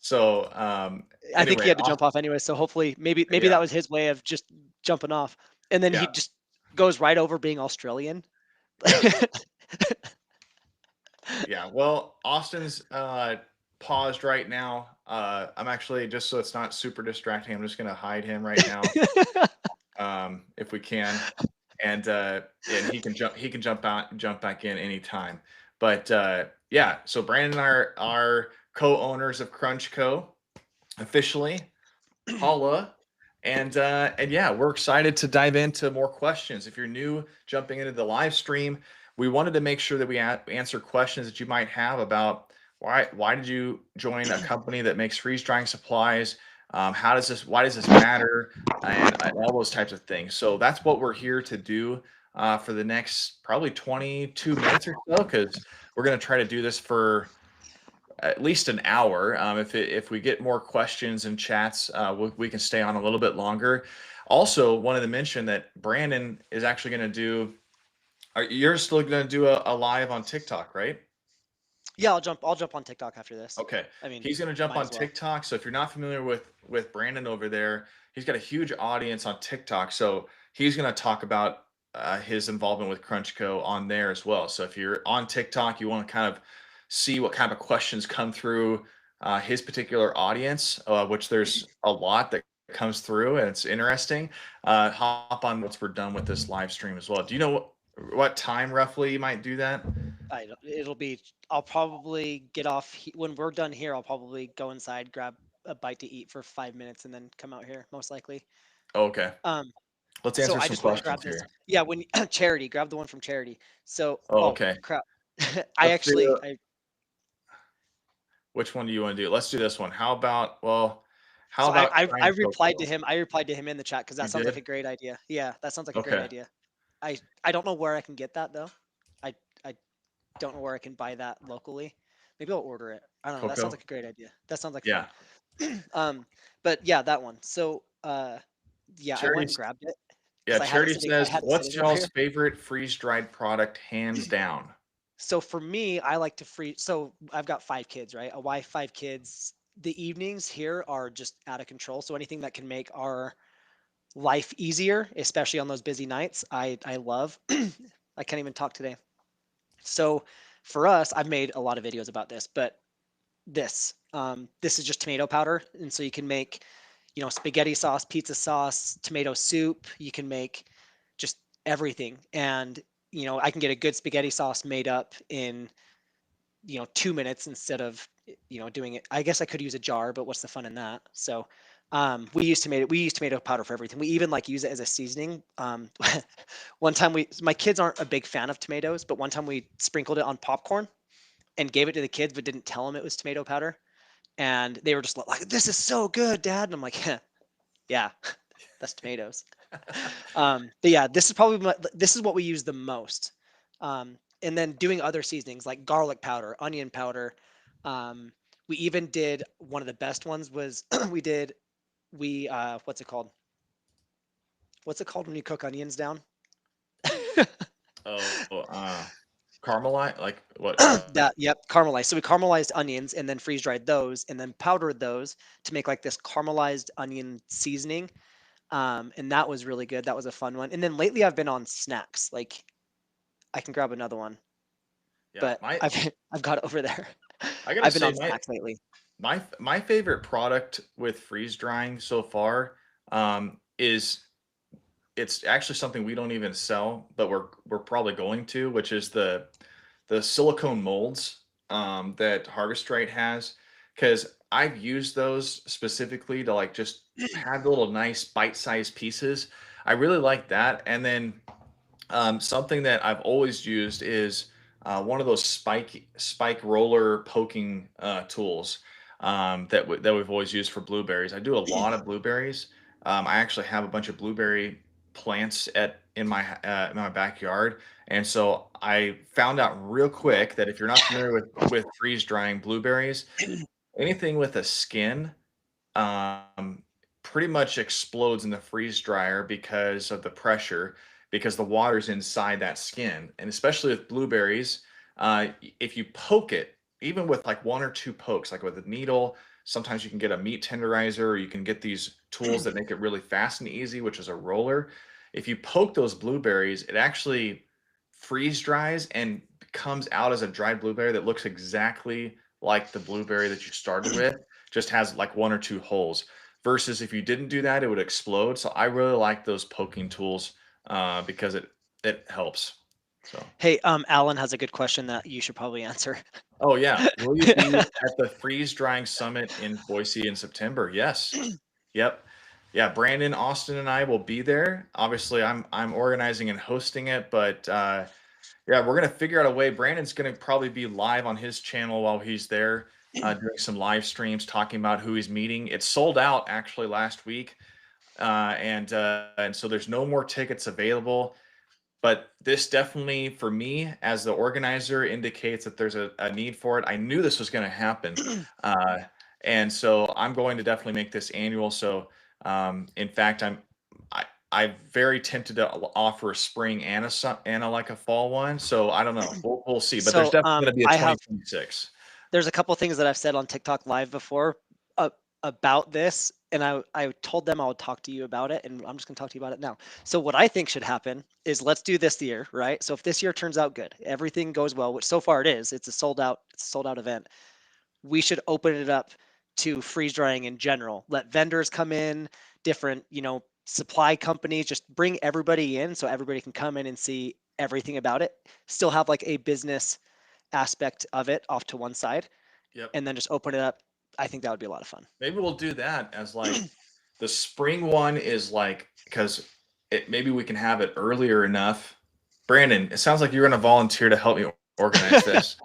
So, I think he anyway, had to jump off anyway. So hopefully, maybe that yeah, was his way of just jumping off, and then he yeah, just goes right over being Australian. yeah, yeah. Well, Austin's paused right now. I'm actually, just so it's not super distracting, I'm just gonna hide him right now, if we can, and he can jump back in anytime. But yeah, so Brandon and I are co-owners of Crunch Co. officially. Holla. And yeah, we're excited to dive into more questions. If you're new jumping into the live stream, we wanted to make sure that we answer questions that you might have about why did you join a company that makes freeze drying supplies? Why does this matter? And all those types of things. So that's what we're here to do for the next probably 22 minutes or so, because we're going to try to do this for at least an hour. If we get more questions and chats, we can stay on a little bit longer. Also, wanted to mention that Brandon is actually going to do. You're still going to do a live on TikTok, right? Yeah, I'll jump on TikTok after this. Okay. I mean, He's going to jump might on as well. TikTok. So if you're not familiar with Brandon over there, he's got a huge audience on TikTok. So he's going to talk about his involvement with Crunchco on there as well. So if you're on TikTok, you want to kind of see what kind of questions come through his particular audience, which there's a lot that comes through, and it's interesting. Hop on once we're done with this live stream as well. Do you know what time roughly you might do that? It'll be. I'll probably get off when we're done here. I'll probably go inside, grab a bite to eat for 5 minutes, and then come out here most likely. Oh, okay. Um, Let's so answer I some just went and questions grabbed this. here. Yeah, when charity, grab the one from charity. So, Oh, oh okay. crap, Let's do. I Which one do you want to do? Let's do this one. How so about I Crime replied to Coco? him. I replied to him in the chat because You that sounds like did? a great idea. Yeah, that sounds like a great Okay. idea. I don't know where I can get that though. I don't know where I can buy that locally. Maybe I'll order it. I don't know. That sounds Coco? like a great idea. That sounds like fun. Yeah. But yeah, that one. So yeah, I went Charity and grabbed it yeah, because Charity I says, had it "What's sitting over y'all's here. favorite freeze-dried product hands down?" So for me, I like to freeze. So I've got 5 kids, right? A wife, 5 kids. The evenings here are just out of control. So anything that can make our life easier, especially on those busy nights, I love. I can't even talk today. So for us, I've made a lot of videos about this, but this is just tomato powder, and so spaghetti sauce, pizza sauce, tomato soup. You can make just everything. And, I can get a good spaghetti sauce made up in, 2 minutes instead of, doing it. I guess I could use a jar, but what's the fun in that? So we use tomato powder for everything. We even like use it as a seasoning. One time my kids aren't a big fan of tomatoes, but one time we sprinkled it on popcorn and gave it to the kids, but didn't tell them it was tomato powder. And they were just like, "This is so good, Dad." And I'm like, "Yeah, that's tomatoes." But yeah, this is what we use the most. And then doing other seasonings like garlic powder, onion powder. We even did one of the best ones was what's it called? What's it called when you cook onions down? Oh, Carmelite, like what? Yep, caramelized. So we caramelized onions and then freeze dried those and then powdered those to make like this caramelized onion seasoning. And that was really good. That was a fun one. And then lately I've been on snacks. Like I can grab another one, Yeah, but I've got it over there. I gotta I've been say, on snacks lately. my favorite product with freeze drying so far is it's actually something we don't even sell, but we're probably going to, which is the silicone molds that Harvest Right has, because I've used those specifically to like just have the little nice bite-sized pieces. I really like that. And then something that I've always used is one of those spike roller poking tools that we've always used for blueberries. I do a lot of blueberries. I actually have a bunch of blueberry plants in my backyard, and so I found out real quick that if you're not familiar with freeze drying blueberries, anything with a skin um, pretty much explodes in the freeze dryer because of the pressure, because the water's inside that skin. And especially with blueberries, if you poke it, even with like one or two pokes, like with a needle, sometimes you can get a meat tenderizer, or you can get these tools that make it really fast and easy, which is a roller. If you poke those blueberries, it actually freeze dries and comes out as a dried blueberry that looks exactly like the blueberry that you started with, just has like one or two holes. Versus if you didn't do that, it would explode. So I really like those poking tools because it helps. So, Hey, Alan has a good question that you should probably answer. oh yeah, will you be at the freeze drying summit in Boise in September? Yes. Yep. Yeah, Brandon, Austin, and I will be there. Obviously, I'm organizing and hosting it, but yeah, we're gonna figure out a way. Brandon's gonna probably be live on his channel while he's there, doing some live streams, talking about who he's meeting. It sold out actually last week, and so there's no more tickets available. But this definitely, for me as the organizer, indicates that there's a need for it. I knew this was going to happen, uh, and so I'm going to definitely make this annual. So, in fact, I'm very tempted to offer a spring and and like a fall one. So I don't know. We'll see. But there's So definitely going to be a I have 2026. there's a couple things that I've said on TikTok live before uh, about this, and I told them I would talk to you about it, and I'm just gonna talk to you about it now. So what I think should happen is let's do this year, right? So if this year turns out good, everything goes well, which so far it is, it's a sold out event. We should open it up to freeze drying in general. Let vendors come in, different, supply companies, just bring everybody in so everybody can come in and see everything about it. Still have like a business aspect of it off to one side Yep. and then just open it up. I think that would be a lot of fun. Maybe we'll do that as like the spring one is like because it maybe we can have it earlier enough. Brandon, it sounds like you're going to volunteer to help me organize this.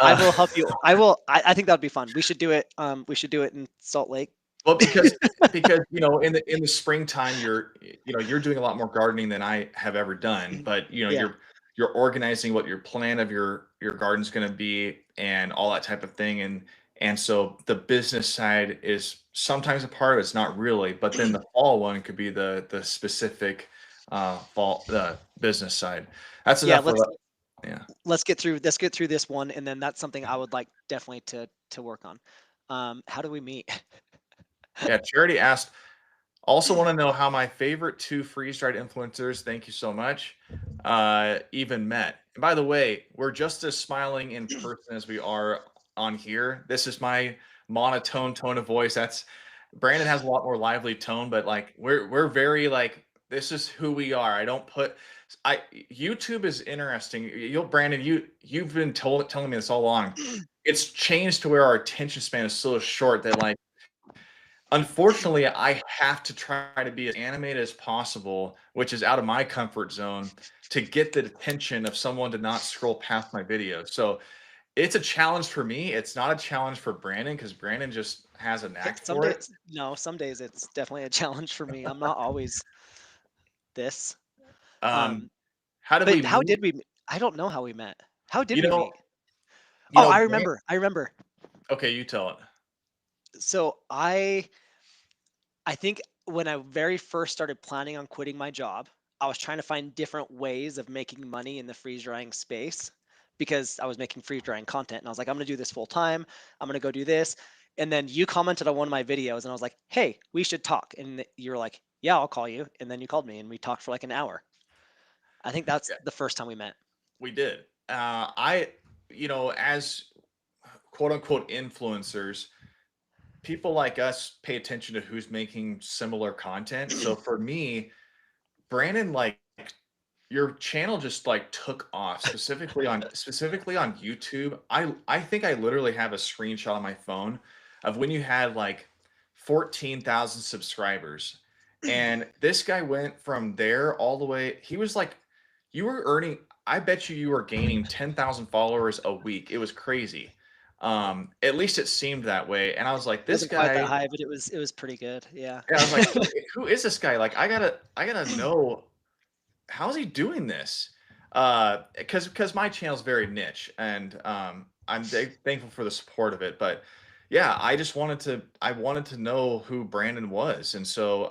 I Uh, will help you. I think that would be fun. We should do it. We should do it in Salt Lake. well, because in the springtime you're doing a lot more gardening than I have ever done, but Yeah. you're organizing what your plan of your garden's going to be and all that type of thing, and so the business side is sometimes a part of it's not really, but then the fall one could be the specific fall the business side. That's Yeah. enough for Let's that. Yeah. let's get through this one, and then that's something I would like definitely to work on. How do we meet? Yeah, Charity asked, also want to know how my favorite two freeze-dried influencers, thank you so much, even met. And by the way, we're just as smiling in person as we are on here. This is my monotone tone of voice. Brandon has a lot more lively tone, but like we're very like this is who we are. I don't put I YouTube is interesting. You'll Brandon, you've been telling me this all along. It's changed to where our attention span is so short that like unfortunately I have to try to be as animated as possible, which is out of my comfort zone to get the attention of someone to not scroll past my video. So it's a challenge for me. It's not a challenge for Brandon because Brandon just has a knack Some for it. days, no, some days it's definitely a challenge for me. I'm not always this. Um, Um, how did we but how meet? did we? I don't know how we met. How did You we know, meet? you Oh, know, I Brand remember. I remember. okay, you tell it. So I think when I very first started planning on quitting my job, I was trying to find different ways of making money in the freeze drying space because I was making freeze drying content and I was like, I'm going to do this full time. I'm going to go do this. And then you commented on one of my videos and I was like, hey, we should talk. And you were like, yeah, I'll call you. And then you called me and we talked for like an hour. I think that's Yeah, the first time we met. we did. As quote unquote influencers, people like us pay attention to who's making similar content. So for me, Brandon, like your channel just like took off specifically on YouTube. I think I literally have a screenshot on my phone of when you had like 14,000 subscribers. And this guy went from there all the way. He was like you were earning I bet you were gaining 10,000 followers a week. It was crazy. At least it seemed that way. And I was like, this Wasn't quite that guy, high, but it was pretty good. Yeah. yeah, I was like, who is this guy? Like I gotta know how is he doing this? Because my channel's very niche, and I'm thankful for the support of it. But yeah, I wanted to know who Brandon was, and so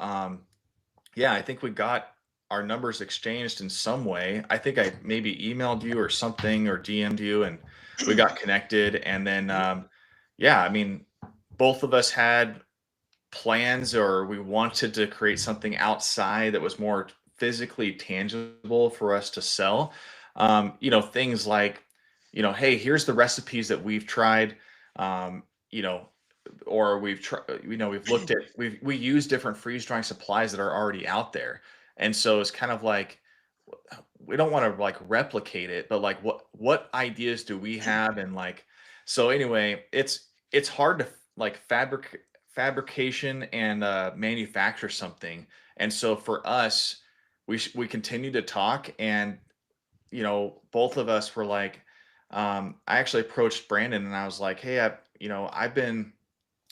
yeah, I think we got our numbers exchanged in some way. I think I maybe emailed you or something or DM'd you, and we got connected, and then Mhm. yeah, I mean, both of us had plans or we wanted to create something outside that was more physically tangible for us to sell. Things like, hey, here's the recipes that we've tried, um, you know, or we've tried, we've looked at, we use different freeze drying supplies that are already out there. And so it's kind of like, we don't want to like replicate it, but like what ideas do we have? And like, so anyway, it's hard to like fabrication and manufacture something. And so for us, we continue to talk, and both of us were like, I actually approached Brandon and I was like, hey, I've been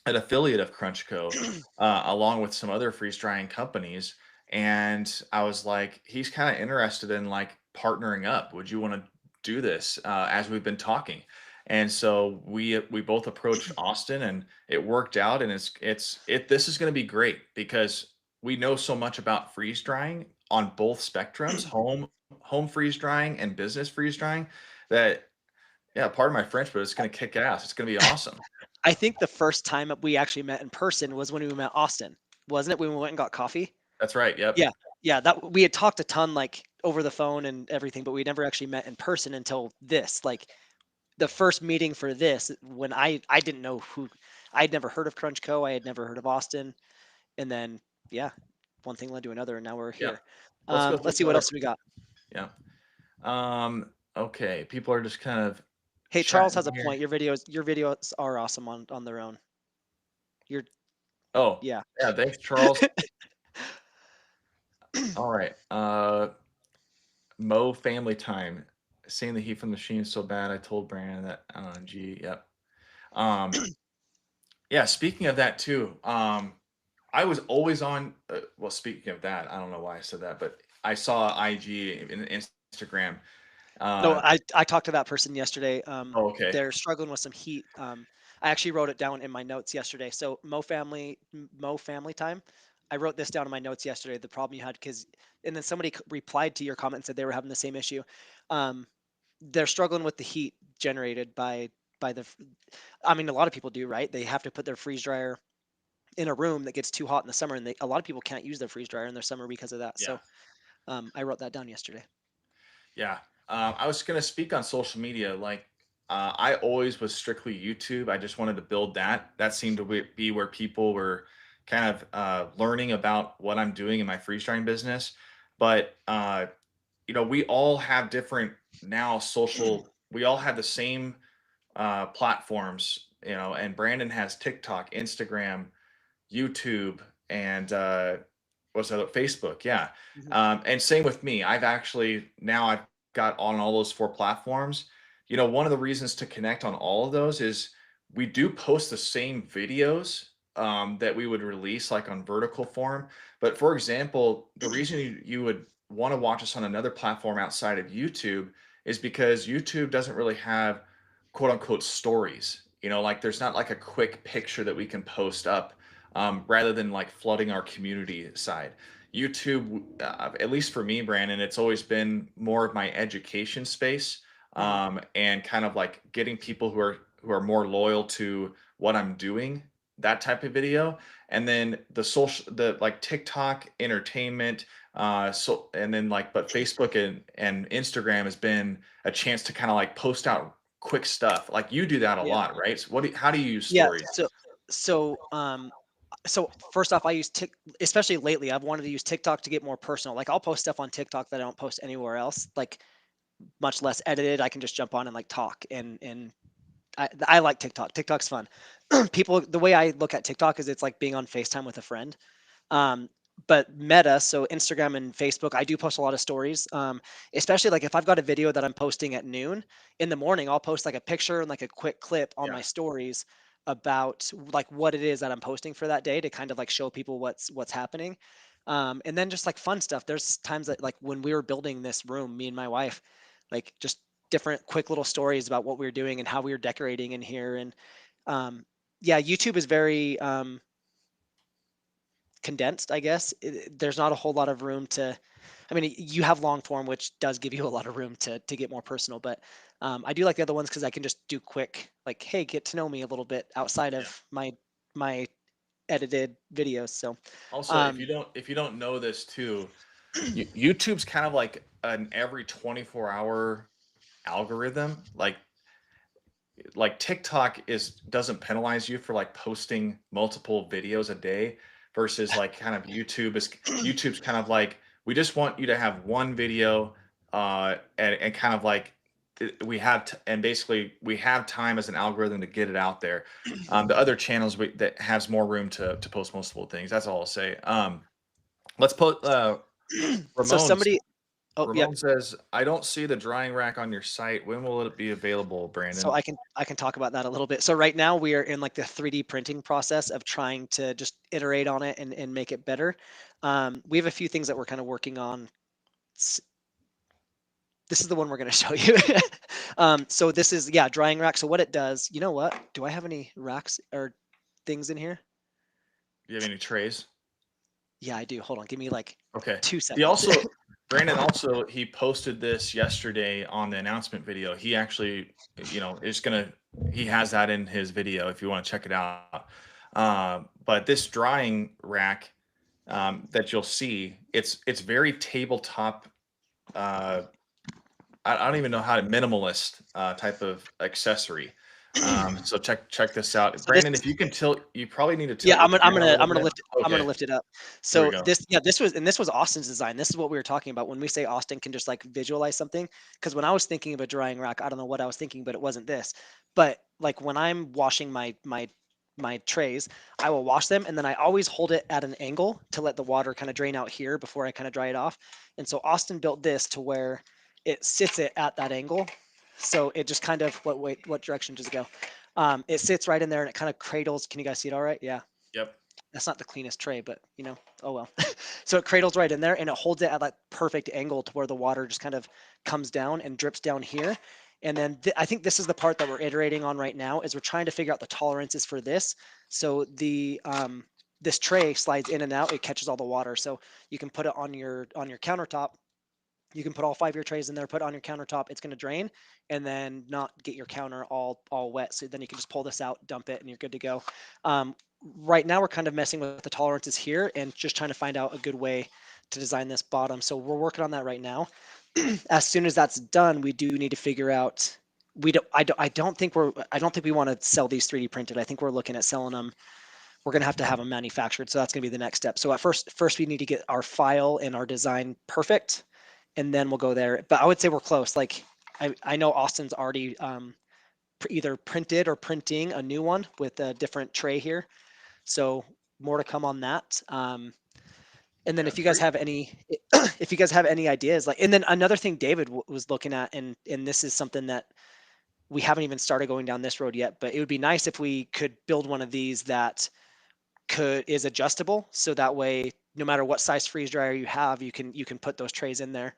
an affiliate of Crunchco, along with some other freeze drying companies. And I was like, he's kind of interested in like partnering up. Would you want to do this, as we've been talking? And so we both approached Austin, and it worked out. And this is going to be great because we know so much about freeze drying on both spectrums, home freeze drying and business freeze drying, that yeah, pardon my French, but it's going to kick ass. It's going to be awesome. I think the first time we actually met in person was when we met Austin, wasn't it? When we went and got coffee. That's right. Yep. Yeah, yeah. That we had talked a ton like over the phone and everything, but we never actually met in person until this. Like the first meeting for this, when I didn't know who, I'd never heard of Crunch Co. I had never heard of Austin, and then yeah, one thing led to another, and now we're Yep. here. Let's go through Let's see some what other. else we got. Yeah. Okay. People are just kind of Hey, Charles chatting has a here. point. Your videos are awesome on their own. You're Oh, yeah. yeah. Thanks, Charles. All right. Mo family time. Seeing the heat from the machine is so bad. I told Brandon that. Gee. Yep. Um, yeah. Speaking of that too. I was always on. Well, speaking of that, I don't know why I said that, but I saw IG and Instagram. No, Uh, I talked to that person yesterday. oh, okay. They're struggling with some heat. I actually wrote it down in my notes yesterday. So Mo family time. I wrote this down in my notes yesterday. The problem you had because, and then somebody replied to your comment and said they were having the same issue. Um, they're struggling with the heat generated by the. I mean, a lot of people do, right? They have to put their freeze dryer in a room that gets too hot in the summer, and a lot of people can't use their freeze dryer in their summer because of that. Yeah. So I wrote that down yesterday. Yeah. I was going to speak on social media. Like, I always was strictly YouTube. I just wanted to build that. That seemed to be where people were, kind of learning about what I'm doing in my freeze drying business. But we all have different now social. We all have the same platforms, and Brandon has TikTok, Instagram, YouTube, and what's that? Facebook. Yeah. Mhm. And same with me. I've got on all those four platforms. One of the reasons to connect on all of those is we do post the same videos that we would release like on vertical form. But for example, the reason you would want to watch us on another platform outside of YouTube is because YouTube doesn't really have quote unquote stories. Like there's not like a quick picture that we can post up rather than like flooding our community side. YouTube, at least for me, Brandon, it's always been more of my education space, Mhm. and kind of like getting people who are more loyal to what I'm doing, that type of video. And then the like TikTok entertainment, and then like, but Facebook and Instagram has been a chance to kind of like post out quick stuff. Like you do that a Yeah. lot, right? So how do you use Yeah. stories? So first off, I use especially lately, I've wanted to use TikTok to get more personal. Like I'll post stuff on TikTok that I don't post anywhere else, like much less edited. I can just jump on and like talk and I like TikTok. TikTok's fun. People, the way I look at TikTok is it's like being on FaceTime with a friend. Um, but Meta, so Instagram and Facebook, I do post a lot of stories. Especially like if I've got a video that I'm posting at noon in the morning, I'll post like a picture and like a quick clip on Yeah. my stories about like what it is that I'm posting for that day to kind of like show people what's happening. And then just like fun stuff. There's times that like when we were building this room, me and my wife, like just different quick little stories about what we were doing and how we were decorating in here. And um, yeah, YouTube is very condensed, I guess. There's not a whole lot of room to. I mean, you have long form, which does give you a lot of room to get more personal. But I do like the other ones because I can just do quick, like, hey, get to know me a little bit outside Yeah. of my edited videos. So Also, if um, you don't know this too, YouTube's kind of like an every 24-hour algorithm. Like TikTok doesn't penalize you for like posting multiple videos a day versus like kind of YouTube's kind of like we just want you to have one video, and kind of like and basically we have time as an algorithm to get it out there. The other channels that has more room to post multiple things. That's all I'll say. Let's put so Ramon. somebody, oh yeah, Ramon says, I don't see the drying rack on your site. When will it be available, so Brandon? I can talk about that a little bit. So right now we are in like the 3D printing process of trying to just iterate on it and make it better. We have a few things that we're kind of working on. This is the one we're going to show you. So this is, yeah, drying rack. So what it does, you know what? Do I have any racks or things in here? Do you have any trays? Yeah, I do. Hold on. Give me like Okay. two He seconds. also, Brandon also, he posted this yesterday on the announcement video. He actually, he has that in his video if you want to check it out. But this drying rack, that you'll see, it's very tabletop. Uh, I don't even know how to minimalist type of accessory. So check this out, So this Brandon. If you can tilt, you probably need to Yeah, tilt your camera a I'm little gonna bit. lift it. I'm gonna Okay, lift it up. there we So go. this was Austin's design. This is what we were talking about when we say Austin can just like visualize something. Because when I was thinking of a drying rack, I don't know what I was thinking, but it wasn't this. But like when I'm washing my trays, I will wash them and then I always hold it at an angle to let the water kind of drain out here before I kind of dry it off. And so Austin built this to where it sits it at that angle. So it just kind of what direction does it go? It sits right in there and it kind of cradles. Can you guys see it all right? Yeah. Yep. That's not the cleanest tray, but oh well. So it cradles right in there and it holds it at that perfect angle to where the water just kind of comes down and drips down here. And then I think this is the part that we're iterating on right now is we're trying to figure out the tolerances for this. So this tray slides in and out, it catches all the water. So you can put it on your countertop. You can put all 5 of your trays in there, put it on your countertop. It's going to drain and then not get your counter all wet. So then you can just pull this out, dump it, and you're good to go. Right now, we're kind of messing with the tolerances here and just trying to find out a good way to design this bottom. So we're working on that right now. As soon as that's done, we do need to figure out. I don't think we want to sell these 3D printed. I think we're looking at selling them we're going to have them manufactured. So that's going to be the next step. So at first we need to get our file and our design perfect, and then we'll go there. But I would say we're close. Like I know Austin's already either printed or printing a new one with a different tray here. So more to come on that. And then Yeah, if you guys have any, if you guys have any ideas, like, and then another thing David was looking at, and this is something that we haven't even started going down this road yet, but it would be nice if we could build one of these that is adjustable, so that way no matter what size freeze dryer you have, you can put those trays in there.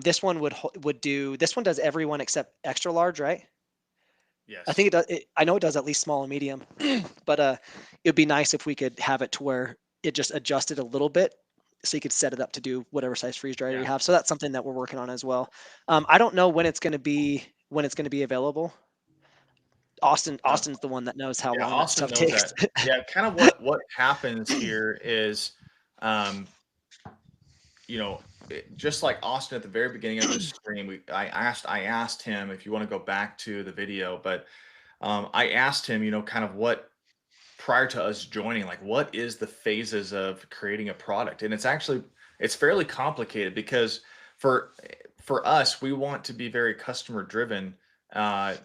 This one would do, this one does everyone except extra large, right? I Yes. think it does. I know it does at least small and medium, but it would be nice if we could have it to where it just adjusted a little bit, so you could set it up to do whatever size freeze dryer you Yeah. have. So that's something that we're working on as well. I don't know when it's going to be available. Austin's the one that knows how Yeah, long that Austin stuff knows takes. that. Yeah, kind of what happens here is, um, you know, just like Austin at the very beginning of this stream, I asked him if you want to go back to the video, but I asked him, kind of what prior to us joining, like what is the phases of creating a product, and it's fairly complicated because for for us, we want to be very customer driven, where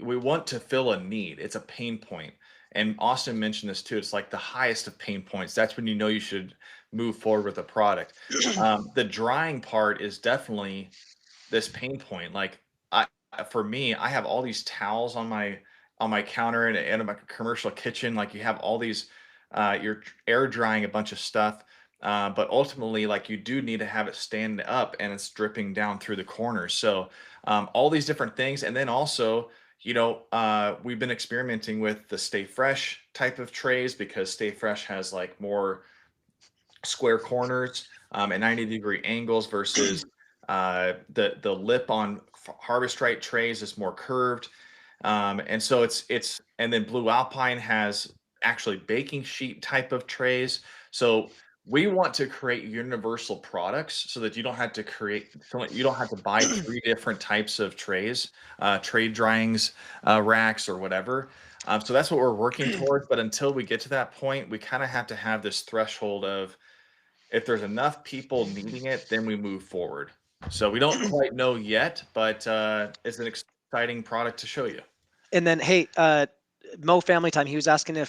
we want to fill a need. It's a pain point. And Austin mentioned this too. It's like the highest of pain points. That's when you know you should move forward with a product. The drying part is definitely this pain point. Like I, for me, I have all these towels on my counter and in my commercial kitchen. Like you have all these, you're air drying a bunch of stuff. But ultimately, like you do need to have it stand up and it's dripping down through the corners. So all these different things. And then also, we've been experimenting with the Stay Fresh type of trays because Stay Fresh has like more square corners at 90-degree angles versus the lip on Harvest Right trays is more curved. And so and then Blue Alpine has actually baking sheet type of trays. So we want to create universal products so that you don't have to buy three different types of trays, tray dryings, racks or whatever. So that's what we're working towards. But until we get to that point, we kind of have to have this threshold of, if there's enough people needing it, then we move forward. So we don't quite know yet, but it's an exciting product to show you. And then, hey, Mo Family Time, he was asking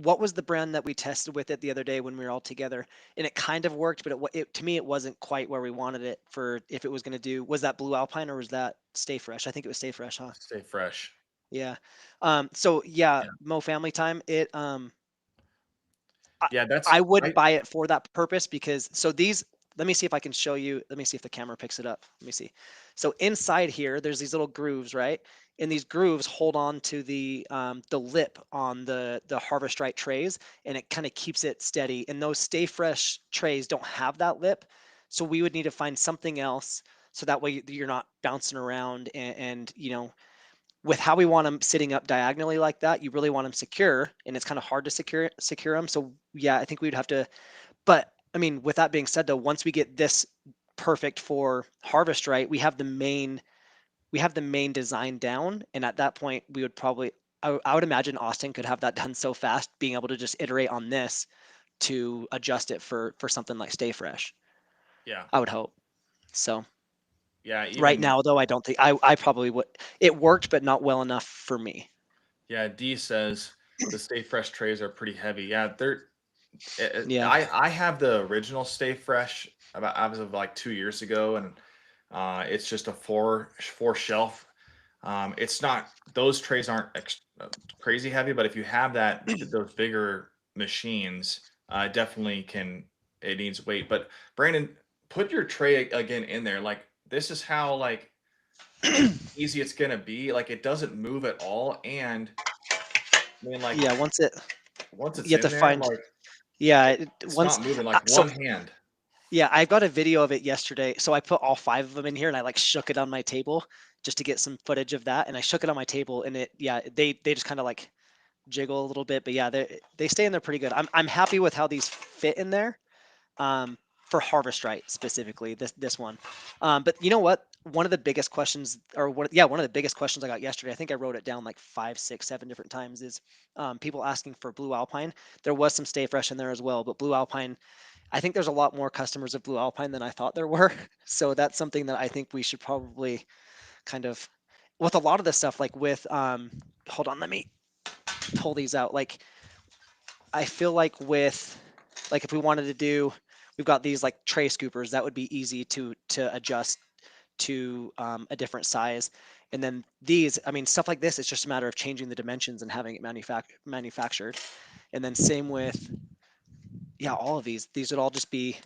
what was the brand that we tested with it the other day when we were all together, and it kind of worked, but to me it wasn't quite where we wanted it for, if it was going to do. Was that Blue Alpine or was that Stay Fresh? I think it was Stay Fresh, huh? Stay fresh. Yeah. So yeah, Yeah. Mo Family Time. Yeah, I would buy it for that purpose, because let me see if I can show you. Let me see if the camera picks it up. Let me see. So inside here, there's these little grooves, right? And these grooves hold on to the lip on the Harvest Right trays, and it kind of keeps it steady. And those Stay Fresh trays don't have that lip, so we would need to find something else, so that way you're not bouncing around, and with how we want them sitting up diagonally like that, you really want them secure, and it's kind of hard to secure them. So yeah, I think we'd have to. But I mean, with that being said, though, once we get this perfect for Harvest Right, we have the main design down, and at that point, we would probably. I would imagine Austin could have that done so fast, being able to just iterate on this to adjust it for something like Stay Fresh. Yeah. I would hope so. Yeah. Right now, though, I don't think I probably would. It worked, but not well enough for me. Yeah. D says the Stay Fresh trays are pretty heavy. Yeah. Yeah. I have the original Stay Fresh as of like 2 years ago, and it's just a four shelf. It's not, those trays aren't crazy heavy, but if you have those bigger machines, definitely it needs weight. But Brandon, put your tray again in there. Like this is how like easy it's gonna be. Like it doesn't move at all, and I mean like Yeah. once You it's have to in there, find. like Yeah. it's Once. not moving. Like So one hand. yeah, I got a video of it yesterday. So I put all 5 of them in here, and I like shook it on my table just to get some footage of that. And I shook it on my table, and they just kind of like jiggle a little bit, but yeah, they stay in there pretty good. I'm happy with how these fit in there. Um, for Harvest Right specifically, this one. But you know what? One of the biggest questions, one of the biggest questions I got yesterday, I think I wrote it down like 5, 6, 7 different times, is people asking for Blue Alpine. There was some Stay Fresh in there as well, but Blue Alpine, I think there's a lot more customers of Blue Alpine than I thought there were. So that's something that I think we should probably kind of, with a lot of this stuff, like with, hold on, let me pull these out. Like, I feel like with, like if we wanted to do, we've got these like tray scoopers that would be easy to adjust to a different size. And then these, I mean, stuff like this, it's just a matter of changing the dimensions and having it manufactured. And then same with, yeah, all of these would all just be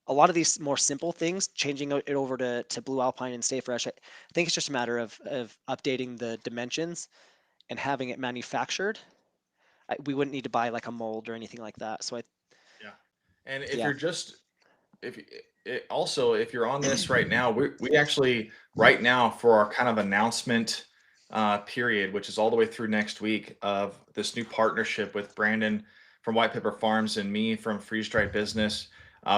a lot of these more simple things, changing it over to Blue Alpine and Stay Fresh. I think it's just a matter of updating the dimensions and having it manufactured. We wouldn't need to buy like a mold or anything like that. So Yeah. And if yeah. you're just if also if you're on this right now, we actually right now for our kind of announcement period, which is all the way through next week, of this new partnership with Brandon from White Pepper Farms and me from Freeze Dried Business.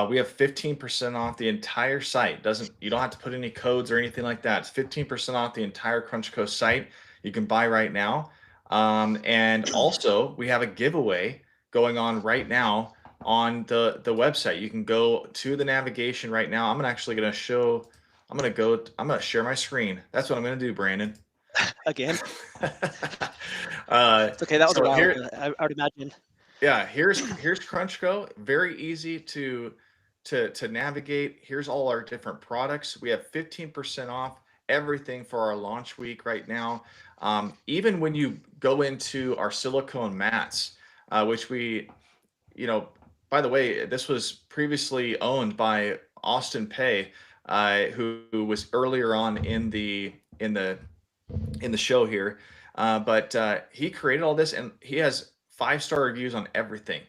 We have 15% off the entire site. You don't have to put any codes or anything like that. It's 15% off the entire Crunchco site. You can buy right now. And also we have a giveaway going on right now on the website. You can go to the navigation right now. I'm actually going to show. I'm going to share my screen. That's what I'm going to do, Brandon. Again. It's okay. That was a while ago, I would imagine. Yeah, here's Crunchco. Very easy to navigate. Here's all our different products. We have 15% off everything for our launch week right now. Even when you go into our silicone mats, which we, by the way, this was previously owned by Austin Pay, who was earlier on in the show here. But he created all this, and he has 5-star reviews on everything.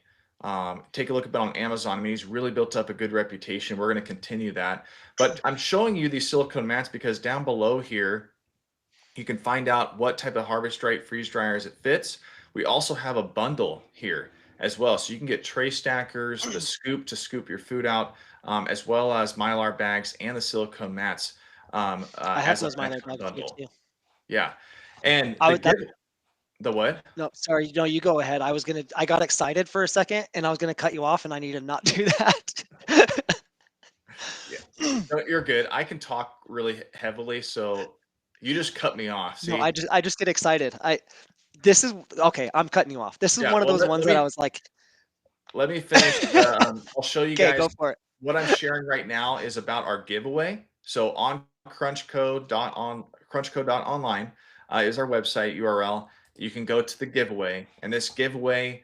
Take a look at it on Amazon. I mean, he's really built up a good reputation. We're going to continue that. But I'm showing you these silicone mats because down below here, you can find out what type of Harvest Right freeze dryers it fits. We also have a bundle here as well. So you can get tray stackers, the scoop to scoop your food out, as well as Mylar bags and the silicone mats I have as a those Mylar bags bundle. too. Yeah. And the what? No, sorry. No, you go ahead. I got excited for a second and I was going to cut you off, and I need to not do that. Yeah. No, you're good. I can talk really heavily, so you just cut me off. See? No, I just get excited. This is okay. I'm cutting you off. This is one of those ones that I was like, let me finish. I'll show you guys. Go for it. What I'm sharing right now is about our giveaway. So on crunchco.online is our website URL. You can go to the giveaway, and this giveaway,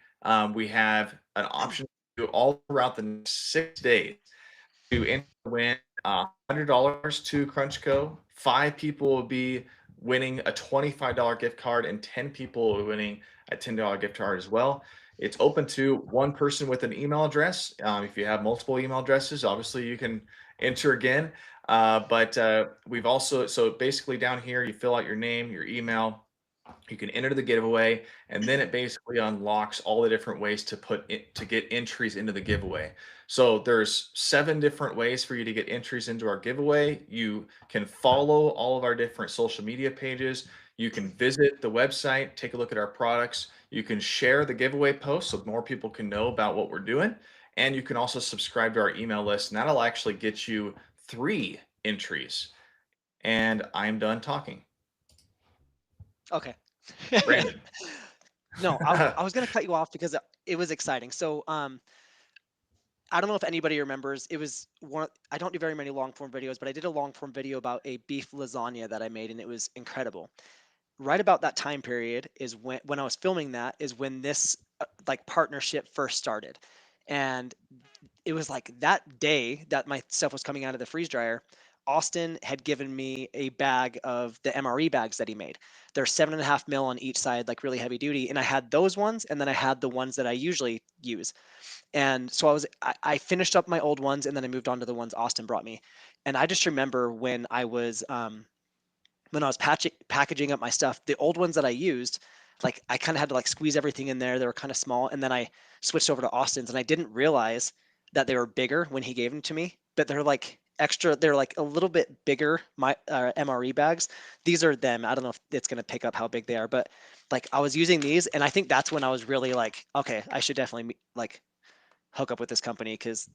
we have an option to do all throughout the next 6 days to win $100 to Crunchco. 5 people will be winning a $25 gift card, and 10 people will be winning a $10 gift card as well. It's open to one person with an email address. If you have multiple email addresses, obviously you can enter again. But we've also, so basically down here, you fill out your name, your email, you can enter the giveaway, and then it basically unlocks all the different ways to get entries into the giveaway. So there's 7 different ways for you to get entries into our giveaway. You can follow all of our different social media pages. You can visit the website, take a look at our products. You can share the giveaway post so more people can know about what we're doing. And you can also subscribe to our email list, and that'll actually get you 3 entries. And I'm done talking. Okay. Brandon. No, I was going to cut you off because it was exciting. So, I don't know if anybody remembers. It was I don't do very many long form videos, but I did a long form video about a beef lasagna that I made, and it was incredible. Right about that time period is when I was filming that is when this like partnership first started. And it was like that day that my stuff was coming out of the freeze dryer, Austin had given me a bag of the MRE bags that he made. They're 7.5 mil on each side, like really heavy duty. And I had those ones, and then I had the ones that I usually use. And so I finished up my old ones, and then I moved on to the ones Austin brought me. And I just remember when I was packaging up my stuff, the old ones that I used, like I kind of had to like squeeze everything in there. They were kind of small. And then I switched over to Austin's, and I didn't realize that they were bigger when he gave them to me, but they're like extra. They're like a little bit bigger. My MRE bags. These are them. I don't know if it's gonna pick up how big they are, but like I was using these, and I think that's when I was really like, okay, I should definitely like hook up with this company because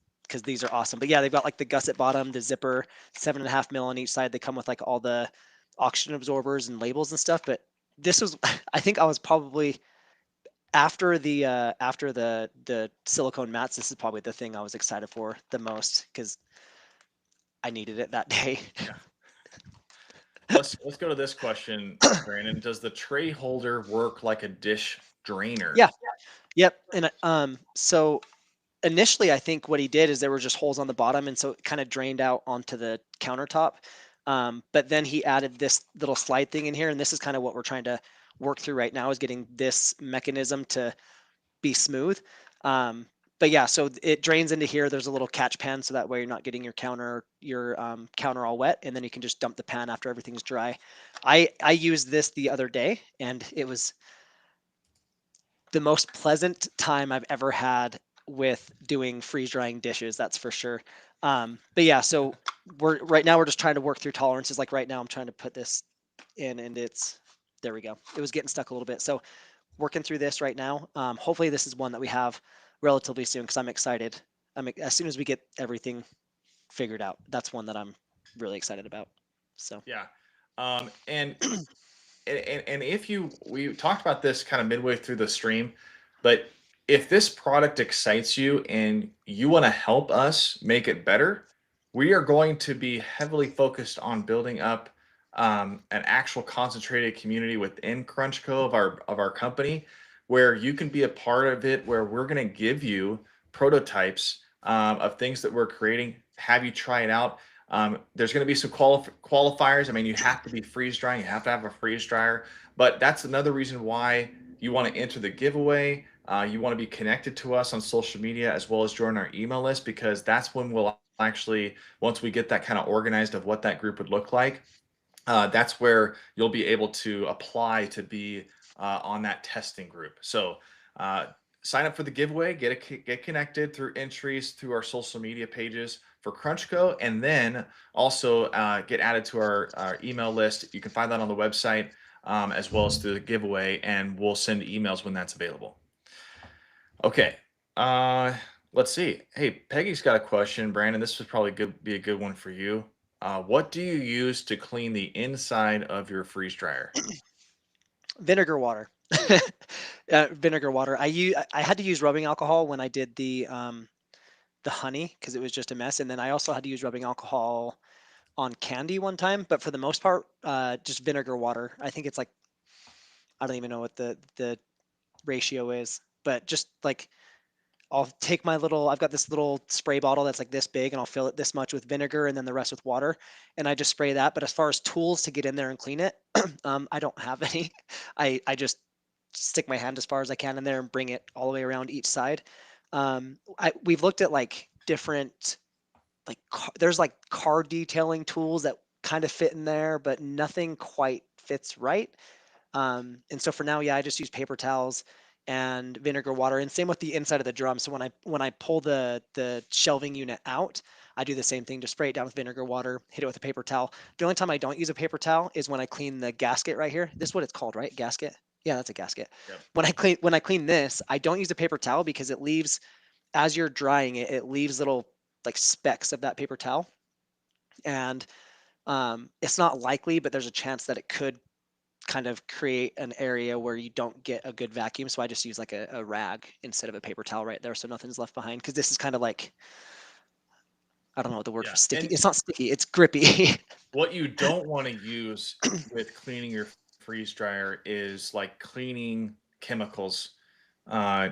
these are awesome. But yeah, they've got like the gusset bottom, the zipper, 7.5 mil on each side. They come with like all the oxygen absorbers and labels and stuff. But this was, I think I was probably after the silicone mats. This is probably the thing I was excited for the most because I needed it that day. Yeah. Let's go to this question, Brandon. Does the tray holder work like a dish drainer? Yeah. Yep. And so initially, I think what he did is there were just holes on the bottom, and so it kind of drained out onto the countertop. But then he added this little slide thing in here, and this is kind of what we're trying to work through right now is getting this mechanism to be smooth. But yeah, so it drains into here. There's a little catch pan, so that way you're not getting your counter all wet, and then you can just dump the pan after everything's dry. I used this the other day, and it was the most pleasant time I've ever had with doing freeze drying dishes. That's for sure. But yeah, so right now we're just trying to work through tolerances. Like right now, I'm trying to put this in, and there we go. It was getting stuck a little bit. So working through this right now. Hopefully, this is one that we have relatively soon because I'm excited. As soon as we get everything figured out, that's one that I'm really excited about. So Yeah. And if we talked about this kind of midway through the stream, but if this product excites you and you want to help us make it better, we are going to be heavily focused on building up an actual concentrated community within Crunchco of our company, where you can be a part of it, where we're going to give you prototypes of things that we're creating, have you try it out. There's going to be some qualifiers. I mean, you have to be freeze drying. You have to have a freeze dryer. But that's another reason why you want to enter the giveaway. You want to be connected to us on social media as well as join our email list, because that's when we'll actually, once we get that kind of organized of what that group would look like, that's where you'll be able to apply to be on that testing group. So sign up for the giveaway, get connected through entries through our social media pages for Crunchco, and then also get added to our email list. You can find that on the website as well as through the giveaway, and we'll send emails when that's available. Okay. Let's see. Hey, Peggy's got a question. Brandon, this would probably be a good one for you. What do you use to clean the inside of your freeze dryer? vinegar water. Vinegar water. I had to use rubbing alcohol when I did the honey because it was just a mess, and then I also had to use rubbing alcohol on candy one time. But for the most part, just vinegar water. I think it's like I don't even know what the ratio is, but just like I'll take I've got this little spray bottle that's like this big, and I'll fill it this much with vinegar and then the rest with water, and I just spray that. But as far as tools to get in there and clean it, I don't have any. I just stick my hand as far as I can in there and bring it all the way around each side. We've looked at like different there's like car detailing tools that kind of fit in there, but nothing quite fits right. And so for now, yeah, I just use paper towels and vinegar water, and same with the inside of the drum. So when I pull the shelving unit out, I do the same thing. Just spray it down with vinegar water, hit it with a paper towel. The only time I don't use a paper towel is when I clean the gasket right here. This is what it's called, right? Gasket. Yeah, that's a gasket. Yep. When I clean this, I don't use a paper towel because it leaves as you're drying it, it leaves little like specks of that paper towel, and it's not likely, but there's a chance that it could kind of create an area where you don't get a good vacuum. So I just use like a rag instead of a paper towel right there, so nothing's left behind. Because this is kind of like I don't know what the word Yeah. for sticky. And It's not sticky. It's grippy. what you don't want to use with cleaning your freeze dryer is like cleaning chemicals. Uh,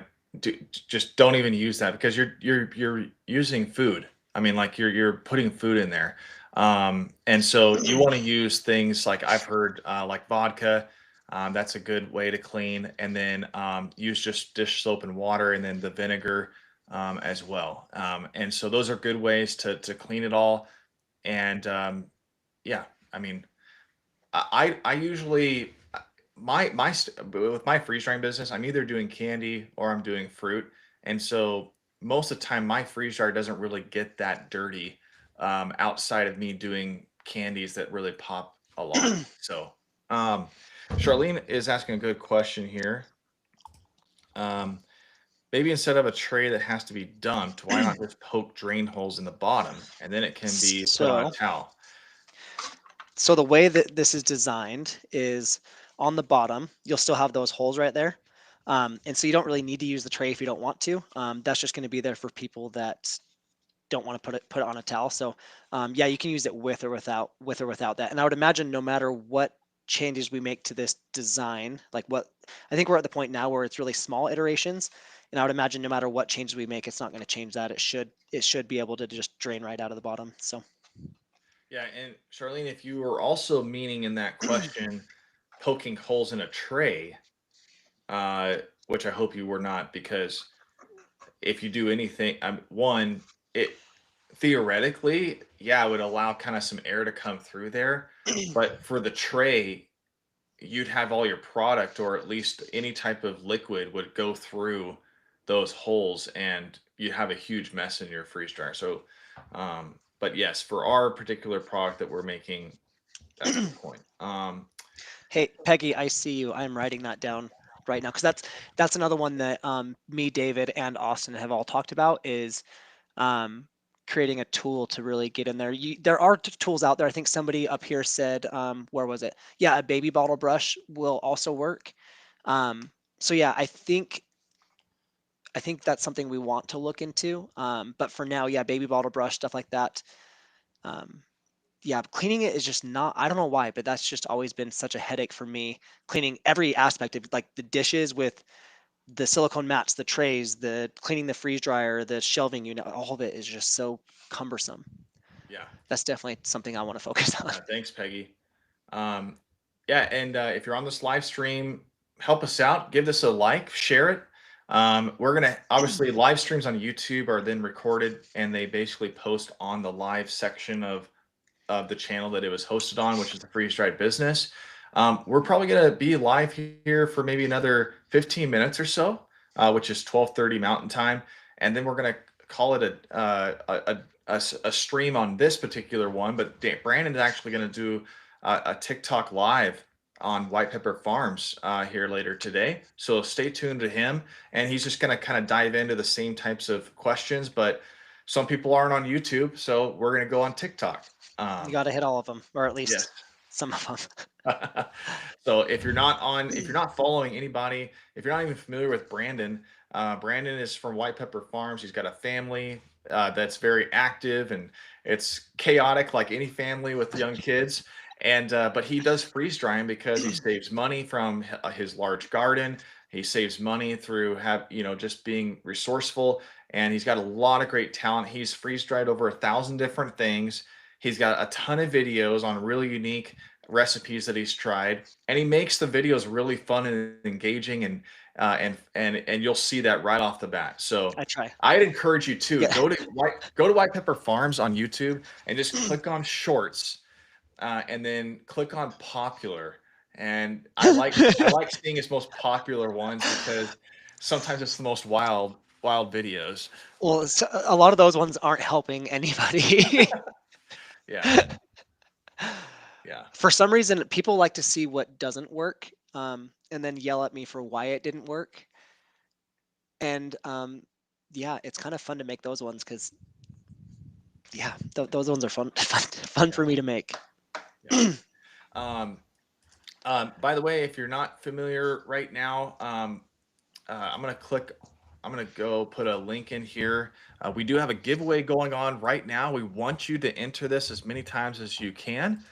just don't even use that, because you're using food. I mean, like you're putting food in there. And so you want to use things like I've heard like vodka. That's a good way to clean. And then use just dish soap and water, and then the vinegar as well. And so those are good ways to clean it all. And yeah, I mean, I usually with my freeze drying business, I'm either doing candy or I'm doing fruit, and so most of the time my freeze dryer doesn't really get that dirty outside of me doing candies that really pop a lot. So, Charlene is asking a good question here. Um, Maybe instead of a tray that has to be dumped, why not just poke drain holes in the bottom and then it can be put on a So, towel? so the way that this is designed is on the bottom, you'll still have those holes right there. And so you don't really need to use the tray if you don't want to. That's just going to be there for people that don't want to put it on a towel. So yeah, you can use it with or without that. And I would imagine no matter what changes we make to this design, like what I think we're at the point now where it's really small iterations. And I would imagine no matter what changes we make, it's not going to change that. It should be able to just drain right out of the bottom. So Yeah, and Charlene, if you were also meaning in that question poking holes in a tray, uh, which I hope you were not, because if you do anything, one, it theoretically, yeah, it would allow kind of some air to come through there. But for the tray, you'd have all your product, or at least any type of liquid would go through those holes, and you have a huge mess in your freeze dryer. So, but yes, for our particular product that we're making, that's a good point. hey, Peggy, I see you. I'm writing that down right now because that's another one that me, David, and Austin have all talked about is um, creating a tool to really get in there. There are tools out there. I think somebody up here said, where was it? Yeah, a baby bottle brush will also work. Um, so yeah, I think that's something we want to look into. But for now, yeah, baby bottle brush, stuff like that. Um, yeah, cleaning it is just not, I don't know why, but that's just always been such a headache for me. Cleaning every aspect of like the dishes with the silicone mats, the trays, the cleaning the freeze dryer, the shelving unit, all of it is just so cumbersome. Yeah. That's definitely something I want to focus on. Thanks, Peggy. Um, yeah, and if you're on this live stream, help us out. Give this a like, share it. We're gonna obviously live streams on YouTube are then recorded, and they basically post on the live section of the channel that it was hosted on, which is the Freeze Dried Business. We're probably gonna be live here for maybe another 15 minutes or so, which is 12:30 Mountain Time, and then we're gonna call it a stream on this particular one. But Brandon is actually gonna do a TikTok live on White Pepper Farms here later today. So stay tuned to him, and he's just gonna kind of dive into the same types of questions, but some people aren't on YouTube, so we're gonna go on TikTok. You got to hit all of them, or at Yes. least some of them. So if you're not following anybody, if you're not even familiar with Brandon, Brandon is from White Pepper Farms. He's got a family that's very active, and it's chaotic like any family with young kids. And but he does freeze drying because he saves money from his large garden. He saves money through just being resourceful, and he's got a lot of great talent. He's freeze dried over 1,000 different things. He's got a ton of videos on really unique recipes that he's tried, and he makes the videos really fun and engaging, and you'll see that right off the bat. So I try. I'd encourage you to Yeah. go to White Pepper Farms on YouTube and just click on Shorts, and then click on Popular. And I like seeing his most popular ones because sometimes it's the most wild videos. Well, a lot of those ones aren't helping anybody. Yeah, yeah. For some reason, people like to see what doesn't work, and then yell at me for why it didn't work. And yeah, it's kind of fun to make those ones because yeah, those ones are fun for me to make. Yeah. Um, by the way, if you're not familiar right now, I'm gonna go put a link in here. We do have a giveaway going on right now. We want you to enter this as many times as you can.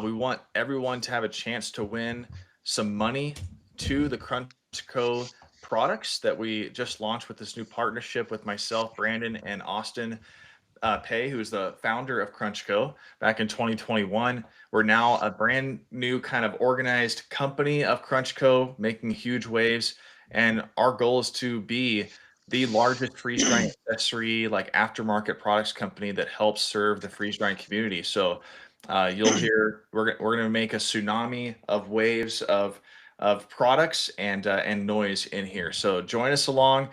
We want everyone to have a chance to win some money to the Crunch Co products that we just launched with this new partnership with myself, Brandon, and Austin Pay, who's the founder of CrunchCo back in 2021. We're now a brand new kind of organized company of CrunchCo, making huge waves. And our goal is to be the largest freeze drying accessory, like aftermarket products company that helps serve the freeze drying community. So you'll hear we're going to make a tsunami of waves of products and noise in here. So join us along.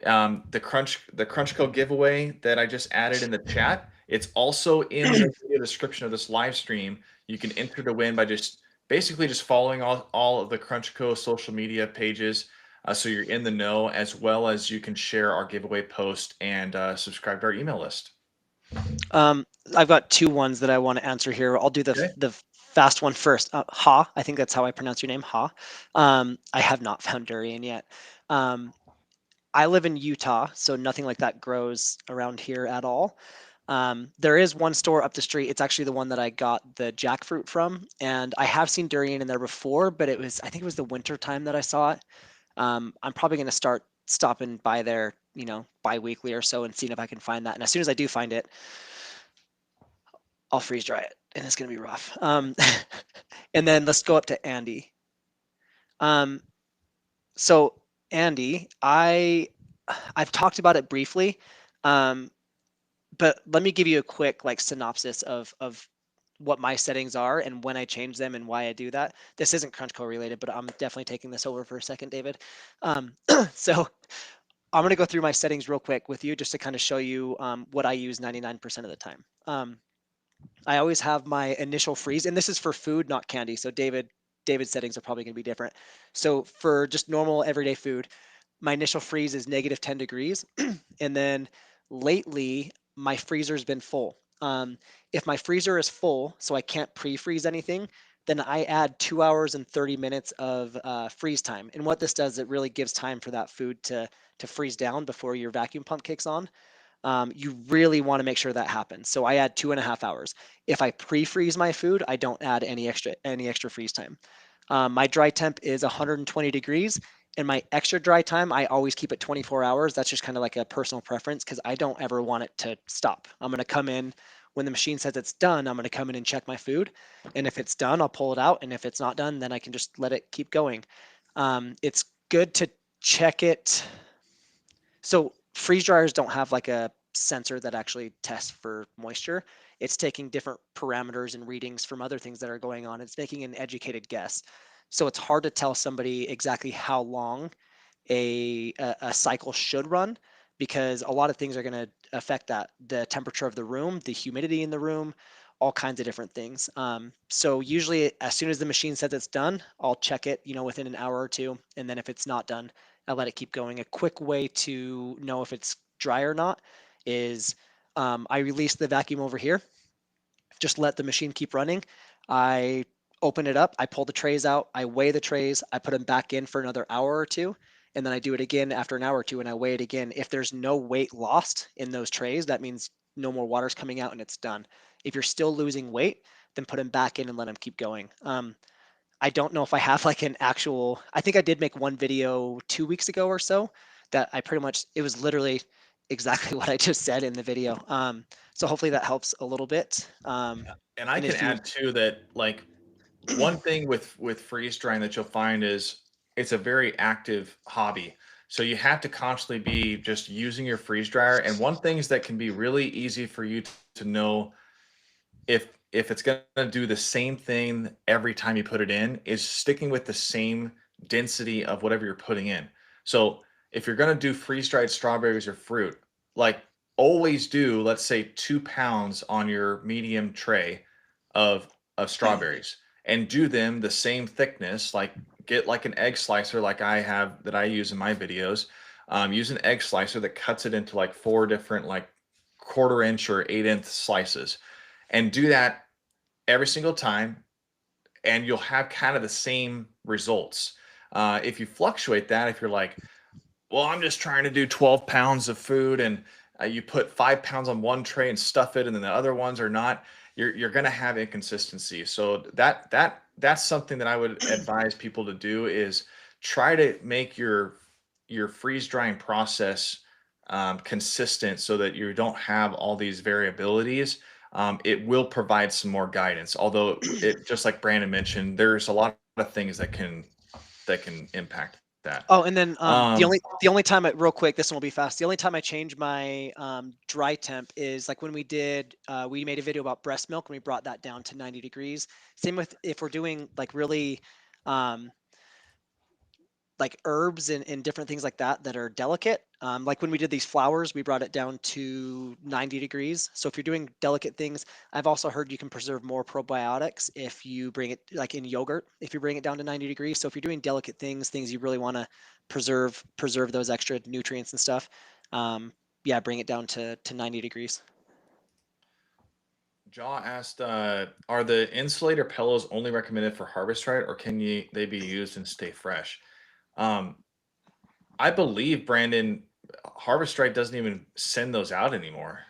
the Crunchco giveaway that I just added in the chat. It's also in the video description of this live stream. You can enter to win by just basically just following all of the Crunchco social media pages, so you're in the know, as well as you can share our giveaway post and subscribe to our email list. I've got two ones that I want to answer here. I'll do Okay. the fast one first. I think that's how I pronounce your name, Ha. I have not found durian yet. I live in Utah, so nothing like that grows around here at all. There is one store up the street. It's actually the one that I got the jackfruit from, and I have seen durian in there before, but I think it was the winter time that I saw it. I'm probably going to start stopping by there, bi-weekly or so and seeing if I can find that. And as soon as I do find it, I'll freeze dry it, and it's going to be rough. And then let's go up to Andy. So Andy, I've talked about it briefly, but let me give you a quick synopsis of what my settings are and when I change them and why I do that. This isn't Crunchco related, but I'm definitely taking this over for a second, David. So I'm going to go through my settings real quick with you just to kind of show you what I use 99% of the time. I always have my initial freeze, and this is for food, not candy. So David's settings are probably going to be different. So for just normal everyday food, my initial freeze is -10 degrees, and then lately my freezer's been full. If my freezer is full, so I can't pre-freeze anything, then I add 2 hours and 30 minutes of freeze time. And what this does, it really gives time for that food to freeze down before your vacuum pump kicks on. You really want to make sure that happens. So I add 2.5 hours. If I pre-freeze my food, I don't add any extra freeze time. My dry temp is 120 degrees, and my extra dry time I always keep at 24 hours. That's just kind of like a personal preference because I don't ever want it to stop. I'm going to come in when the machine says it's done. I'm going to come in and check my food, and if it's done, I'll pull it out, and if it's not done, then I can just let it keep going. It's good to check it. So freeze dryers don't have like a sensor that actually tests for moisture. It's taking different parameters and readings from other things that are going on. It's making an educated guess. So it's hard to tell somebody exactly how long a cycle should run because a lot of things are going to affect that: the temperature of the room, the humidity in the room, all kinds of different things. So usually as soon as the machine says it's done, I'll check it, within an hour or two. And then if it's not done, I let it keep going. A quick way to know if it's dry or not is I release the vacuum over here, just let the machine keep running. I open it up, I pull the trays out, I weigh the trays, I put them back in for another hour or two, and then I do it again after an hour or two and I weigh it again. If there's no weight lost in those trays, that means no more water's coming out and it's done. If you're still losing weight, then put them back in and let them keep going. I don't know if I have like an actual, I think I did make one video 2 weeks ago or so that it was literally exactly what I just said in the video. So hopefully that helps a little bit. And I And can if you, add too that, like, one thing with freeze drying that you'll find is it's a very active hobby. So you have to constantly be just using your freeze dryer. And one things that can be really easy for you to know if it's going to do the same thing every time you put it in is sticking with the same density of whatever you're putting in. So if you're going to do freeze dried strawberries or fruit, like, always do, let's say, 2 pounds on your medium tray of strawberries, and do them the same thickness. Like, get like an egg slicer, like I have that I use in my videos. Use an egg slicer that cuts it into like 4 different, like, 1/4 inch or 8 inch slices, and do that every single time, and you'll have kind of the same results. If you fluctuate that, if you're like, well, I'm just trying to do 12 pounds of food, and you put 5 pounds on one tray and stuff it, and then the other ones are not, you're going to have inconsistency. So that's something that I would advise people to do, is try to make your freeze drying process consistent so that you don't have all these variabilities. It will provide some more guidance, although it, just like Brandon mentioned, there's a lot of things that can impact that. oh, and then the Um, only time real quick, this one will be fast. The only time I change my dry temp is like when we made a video about breast milk and we brought that down to 90 degrees. Same with if we're doing like really um, like herbs and different things like that are delicate. Like when we did these flowers, we brought it down to 90 degrees. So if you're doing delicate things, I've also heard you can preserve more probiotics if you bring it, like in yogurt, if you bring it down to 90 degrees. So if you're doing delicate things you really want to preserve those extra nutrients and stuff. Yeah, bring it down to 90 degrees. Jaw asked, are the insulator pillows only recommended for harvest right, or can they be used and stay fresh? Um, I believe, Brandon, Harvest Right doesn't even send those out anymore.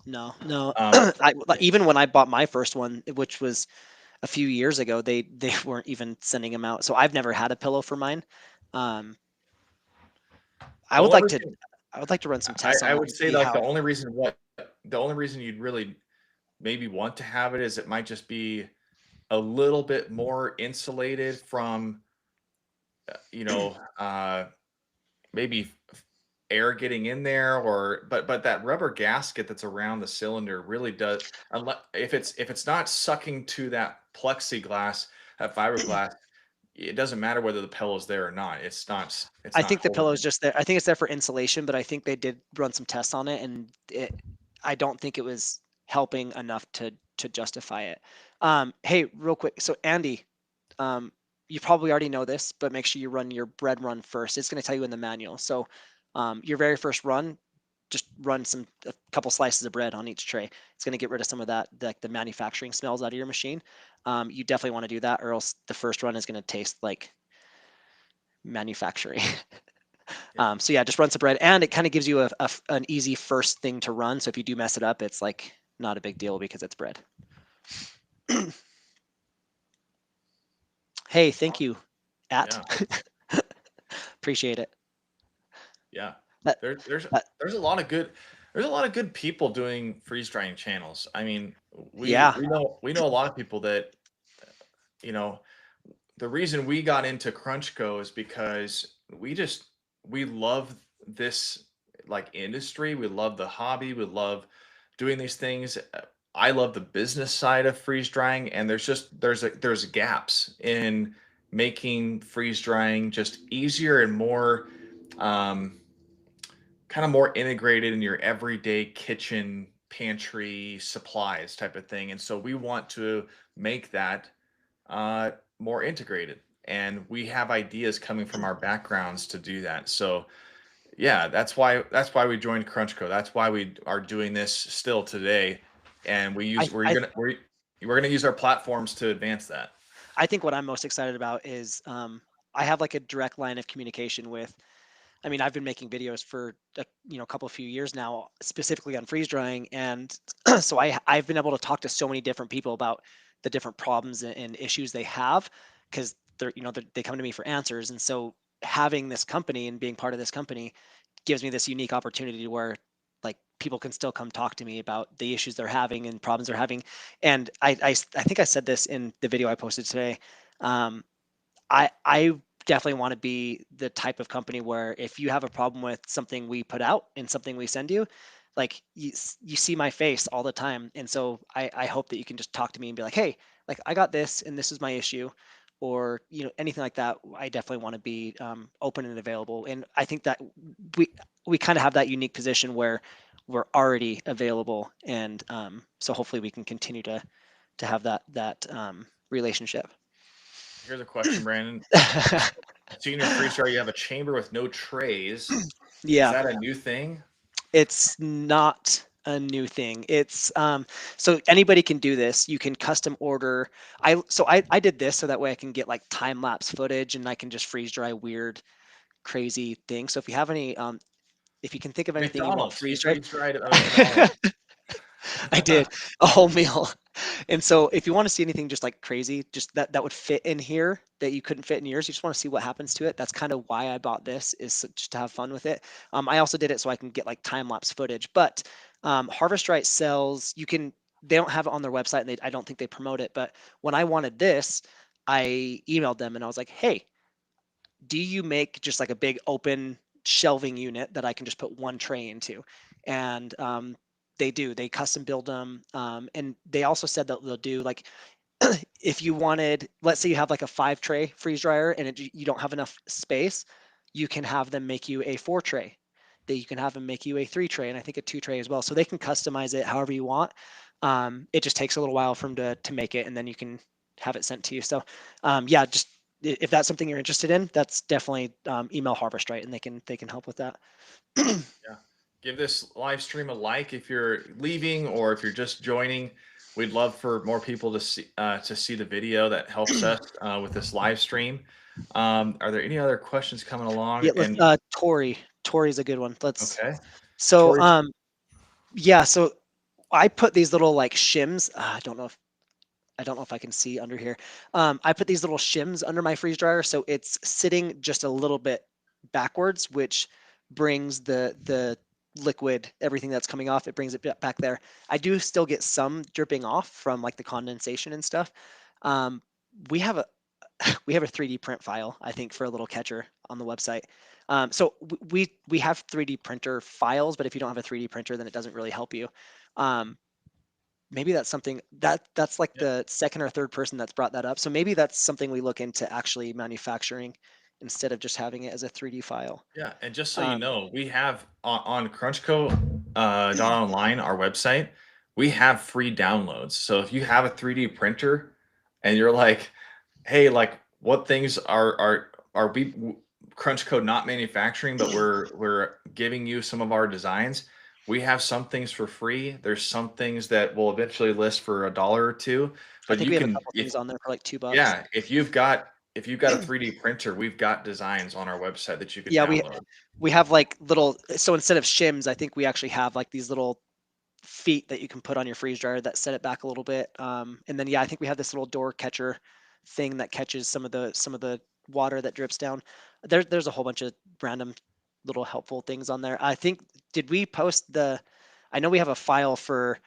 No. Um, Even when I bought my first one, which was a few years ago, they weren't even sending them out. So I've never had a pillow for mine. Um, I the would only like to reason I would like to run some tests I on that would and say see like how. the only reason you'd really maybe want to have it is it might just be a little bit more insulated from you know maybe air getting in there, or but that rubber gasket that's around the cylinder really does, unless if it's not sucking to that plexiglass, that fiberglass, it doesn't matter whether the pillow's there or not. It's I not think the holding pillow is it. just there. I think it's there for insulation, but I think they did run some tests on it, and I don't think it was helping enough to justify it. Hey, real quick. So Andy, um, you probably already know this, but make sure you run your bread run first. It's going to tell you in the manual. So your very first run, just run a couple slices of bread on each tray. It's going to get rid of some of that, like the manufacturing smells out of your machine. You definitely want to do that, or else the first run is going to taste like manufacturing. Yeah. So yeah, just run some bread, and it kind of gives you an easy first thing to run. So if you do mess it up, it's like not a big deal because it's bread. Hey, thank you, Yeah. appreciate it. Yeah. That, There, there's that, there's a lot of good there's a lot of good people doing freeze drying channels. I mean, yeah, we know a lot of people that you know the reason we got into Crunchco is because we love this like industry. We love the hobby. We love doing these things. I love the business side of freeze drying, and there's gaps in making freeze drying just easier and more um, kind of more integrated in your everyday kitchen pantry supplies type of thing. And so we want to make that uh, more integrated. And we have ideas coming from our backgrounds to do that. So yeah, that's why we joined Crunchco. That's why we are doing this still today. And I, I we're gonna use our platforms to advance that. I think what I'm most excited about is I have like a direct line of communication with. I mean, I've been making videos for a couple of few years now, specifically on freeze drying, and so I've been able to talk to so many different people about the different problems and issues they have, because they come to me for answers, and so having this company and being part of this company gives me this unique opportunity where like people can still come talk to me about the issues they're having and problems they're having. And I think I said this in the video I posted today. Um, I definitely want to be the type of company where if you have a problem with something we put out and something we send you, like you see my face all the time. And so I hope that you can just talk to me and be like, hey, like I got this and this is my issue, or anything like that. I definitely want to be open and available. And I think that we we kind of have that unique position where we're already available, and so hopefully we can continue to have that relationship. Here's a question, Brandon. Senior freeze dryer, you have a chamber with no trays. Is Yeah, that a new thing? it's not a new thing. It's so anybody can do this. You can custom order. I did this so that way I can get like time lapse footage and I can just freeze dry weird, crazy things. So if you have any, if you can think of anything you want McDonald's. He freeze dried. freeze dried a McDonald's. I did a whole meal. And so if you want to see anything just like crazy, just that would fit in here that you couldn't fit in yours, you just want to see what happens to it. That's kind of why I bought this, is just to have fun with it. I also did it so I can get like time lapse footage. But Harvest Right sells, they don't have it on their website, and I don't think they promote it. But when I wanted this, I emailed them and I was like, hey, do you make just like a big open shelving unit that I can just put one tray into? And they do. They custom build them, and they also said that they'll do like if you wanted, let's say you have like a 5 tray freeze dryer and you don't have enough space, you can have them make you a 4 tray. That you can have them make you a 3 tray, and I think a 2 tray as well. So they can customize it however you want. It just takes a little while for them to make it, and then you can have it sent to you. So yeah, just if that's something you're interested in, that's definitely email Harvest Right, and they can help with that. Yeah. Give this live stream a like if you're leaving or if you're just joining. We'd love for more people to see the video. That helps us with this live stream. Are there any other questions coming along? Yeah, let's And Tori's a good one. Let's okay, so Tori. yeah, so I put these little like shims. I don't know if I can see under here. I put these little shims under my freeze dryer, so it's sitting just a little bit backwards, which brings the liquid, everything that's coming off, it brings it back there. I do still get some dripping off from like the condensation and stuff. Um, we have a we have a 3D print file, I think, for a little catcher on the website. So we have 3D printer files, but if you don't have a 3D printer, then it doesn't really help you. Um, maybe that's something that's like Yeah. the second or third person that's brought that up. So maybe that's something we look into actually manufacturing instead of just having it as a 3D file. Yeah, and just so you Um, know, we have on Crunchco .online, our website, we have free downloads. So if you have a 3D printer and you're like, hey, like what things are we Crunch Code not manufacturing, but we're giving you some of our designs. We have some things for free. There's some things that will eventually list for $1 or $2, I but think you we have a can couple if things on there for like $2. yeah, if you've got a 3D printer, we've got designs on our website that you can Yeah, download. we have like little. So instead of shims, I think we actually have like these little feet that you can put on your freeze dryer that set it back a little bit. And then yeah, I think we have this little door catcher thing that catches some of the water that drips down. There's a whole bunch of random little helpful things on there. I think did we post the? I know we have a file for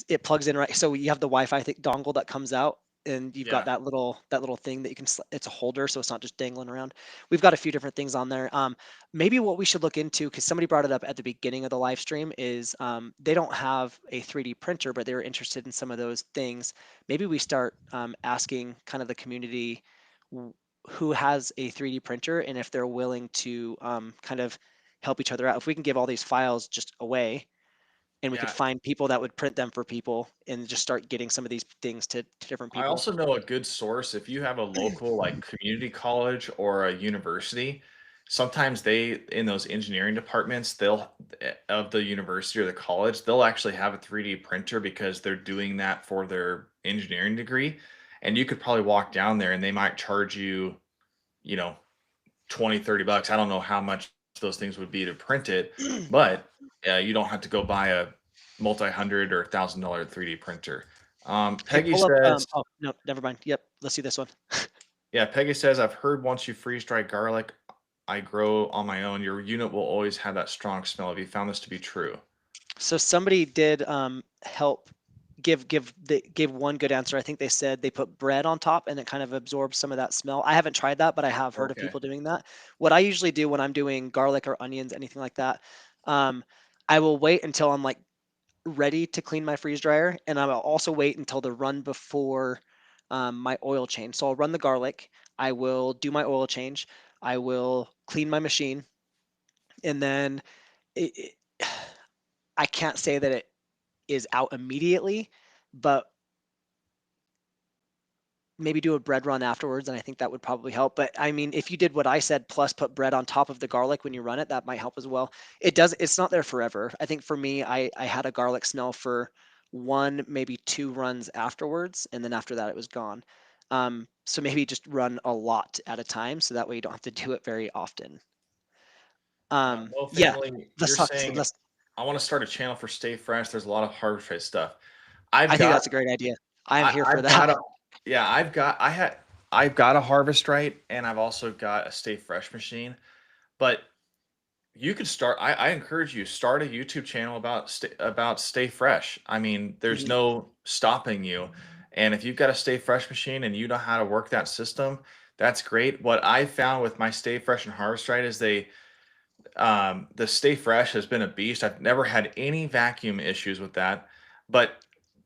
it plugs in right. So you have the Wi-Fi dongle that comes out, and you've got Yeah. that little thing that you can. It's a holder, so it's not just dangling around. We've got a few different things on there. Maybe what we should look into, because somebody brought it up at the beginning of the live stream, is they don't have a 3D printer, but they're interested in some of those things. Maybe we start asking kind of the community who has a 3D printer and if they're willing to kind of help each other out. If we can give all these files just away and we could Yeah. find people that would print them for people and just start getting some of these things to different I people. also know a good source if you have a local like community college or a university. Sometimes they in those engineering departments, they'll of the university or the college, they'll actually have a 3D printer because they're doing that for their engineering degree. And you could probably walk down there and they might charge you, you know, 20, $30. I don't know how much those things would be to print it, but you don't have to go buy a multi-hundred or $1,000 3D printer. Hey, Peggy pull up. says, Oh no, never mind. Yep, let's see this one. yeah, Peggy says, I've heard once you freeze dry garlic, I grow on my own. Your unit will always have that strong smell. Have you found this to be true? So somebody did help give one good answer. I think they said they put bread on top and it kind of absorbs some of that smell. I haven't tried that, but I have heard of Okay. people doing that. What I usually do when I'm doing garlic or onions, anything like that, um, I will wait until I'm like ready to clean my freeze dryer, and I will also wait until the run before my oil change. So I'll run the garlic, I will do my oil change, I will clean my machine, and then it, I can't say that it is out immediately, but maybe do a bread run afterwards, and I think that would probably help. But I mean, if you did what I said, plus put bread on top of the garlic when you run it, that might help as well. It does. It's not there forever. I think for me, I had a garlic smell for one, maybe two runs afterwards, and then after that, it was gone. So maybe just run a lot at a time, so that way you don't have to do it very often. No Yeah, family, let's you're talk. saying Let's. I want to start a channel for Stay Fresh. There's a lot of harvest rate stuff. I've I think got that's a great idea. I am here for I've that. got a yeah, I've got a harvest right and I've also got a Stay Fresh machine. But you could start. I encourage you start a YouTube channel about Stay Fresh. I mean, there's Mhm. no stopping you. And if you've got a Stay Fresh machine and you know how to work that system, that's great. What I found with my Stay Fresh and Harvest Right is the Stay Fresh has been a beast. I've never had any vacuum issues with that, but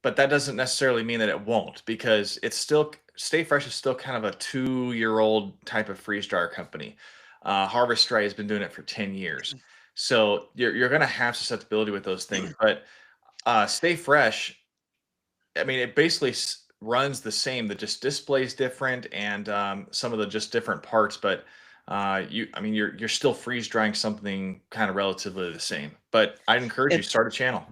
that doesn't necessarily mean that it won't because it's still Stay Fresh is still kind of a 2-year-old type of freeze dryer company. Harvest Right has been doing it for 10 years. So you're going to have susceptibility with those things, but Stay Fresh, I mean, it basically runs the same. The just displays different, and some of the just different parts. But I mean, you're still freeze drying something kind of relatively the same. But I'd encourage you And start a channel.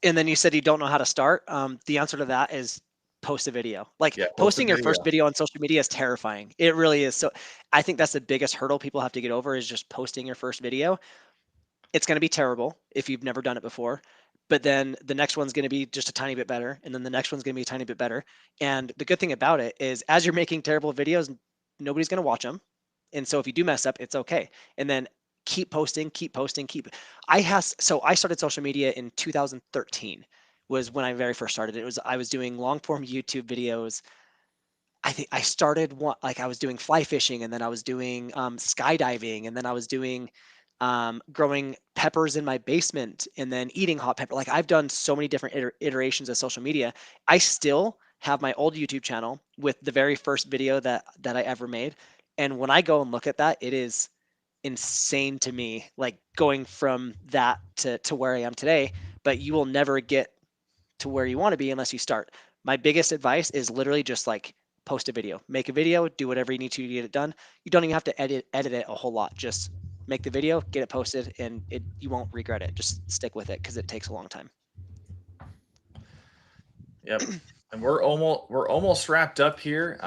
and then you said you don't know how to start. The answer to that is post a video. Like Yeah, post a posting your video. first video on social media is terrifying. It really is. So I think that's the biggest hurdle people have to get over is just posting your first video. It's going to be terrible if you've never done it before. But then the next one's going to be just a tiny bit better. And then the next one's going to be a tiny bit better. And the good thing about it is as you're making terrible videos, nobody's going to watch them. And so if you do mess up, it's okay. And then keep posting, keep posting, keep. So I started social media in 2013 was when I very first started. I was doing long form YouTube videos. I think I started like I was doing fly fishing, and then I was doing skydiving, and then I was doing growing peppers in my basement, and then eating hot pepper. Like I've done so many different iterations of social media. I still have my old YouTube channel with the very first video that I ever made, and when I go and look at that, it is insane to me. Like going from that to where I am today. But you will never get to where you want to be unless you start. My biggest advice is literally just like post a video, make a video, do whatever you need to get it done. You don't even have to edit it a whole lot. Just make the video, get it posted, and you won't regret it. Just stick with it because it takes a long time. Yep. And we're almost wrapped up here.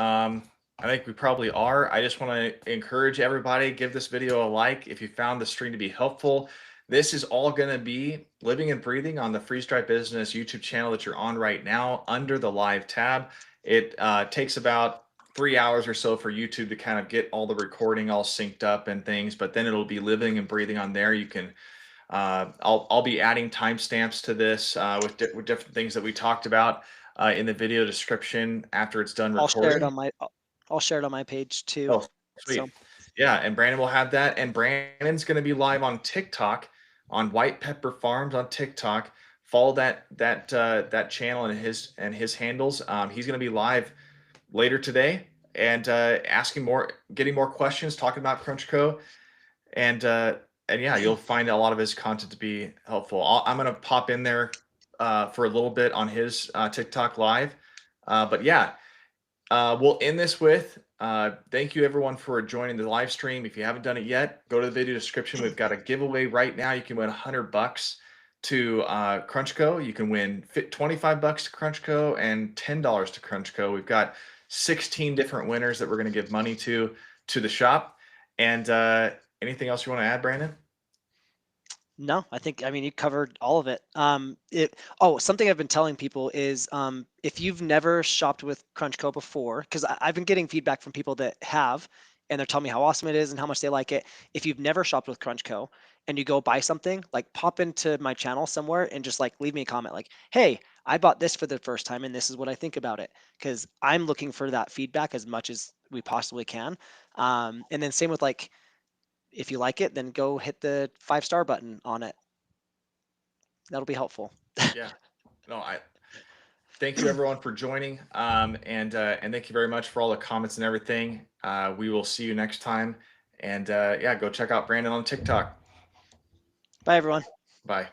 I think we probably are. I just want to encourage everybody, give this video a like if you found the stream to be helpful. This is all going to be living and breathing on the Freeze Dry Business YouTube channel that you're on right now under the live tab. It takes about 3 hours or so for YouTube to kind of get all the recording all synced up and things, but then it'll be living and breathing on there. You can I'll be adding timestamps to this with different things that we talked about in the video description after it's done I'll share it recording. on my I'll share it on my page too. Oh, sweet. So Yeah, and Brandon will have that. And Brandon's going to be live on TikTok, on White Pepper Farms on TikTok. Follow that channel and his handles. He's going to be live later today and getting more questions, talking about CrunchCo, and yeah, you'll find a lot of his content to be helpful. I'm going to pop in there for a little bit on his TikTok live, but yeah. We'll end this with thank you everyone for joining the live stream. If you haven't done it yet, go to the video description. We've got a giveaway right now. You can win $100 to CrunchCo. You can win $25 to CrunchCo and $10 to CrunchCo. We've got 16 different winners that we're going to give money to the shop. And anything else you want to add, Brandon? no, I mean you covered all of it. Something I've been telling people is if you've never shopped with CrunchCo before, because I've been getting feedback from people that have, and they're telling me how awesome it is and how much they like it. If you've never shopped with CrunchCo and you go buy something, like pop into my channel somewhere and just like leave me a comment like, hey, I bought this for the first time and this is what I think about it. Because I'm looking for that feedback as much as we possibly can. And then same with like if you like it, then go hit the 5-star button on it. That'll be helpful. Yeah. No, I thank you everyone for joining. And thank you very much for all the comments and everything. We will see you next time. And yeah, go check out Brandon on TikTok. Bye, everyone. Bye.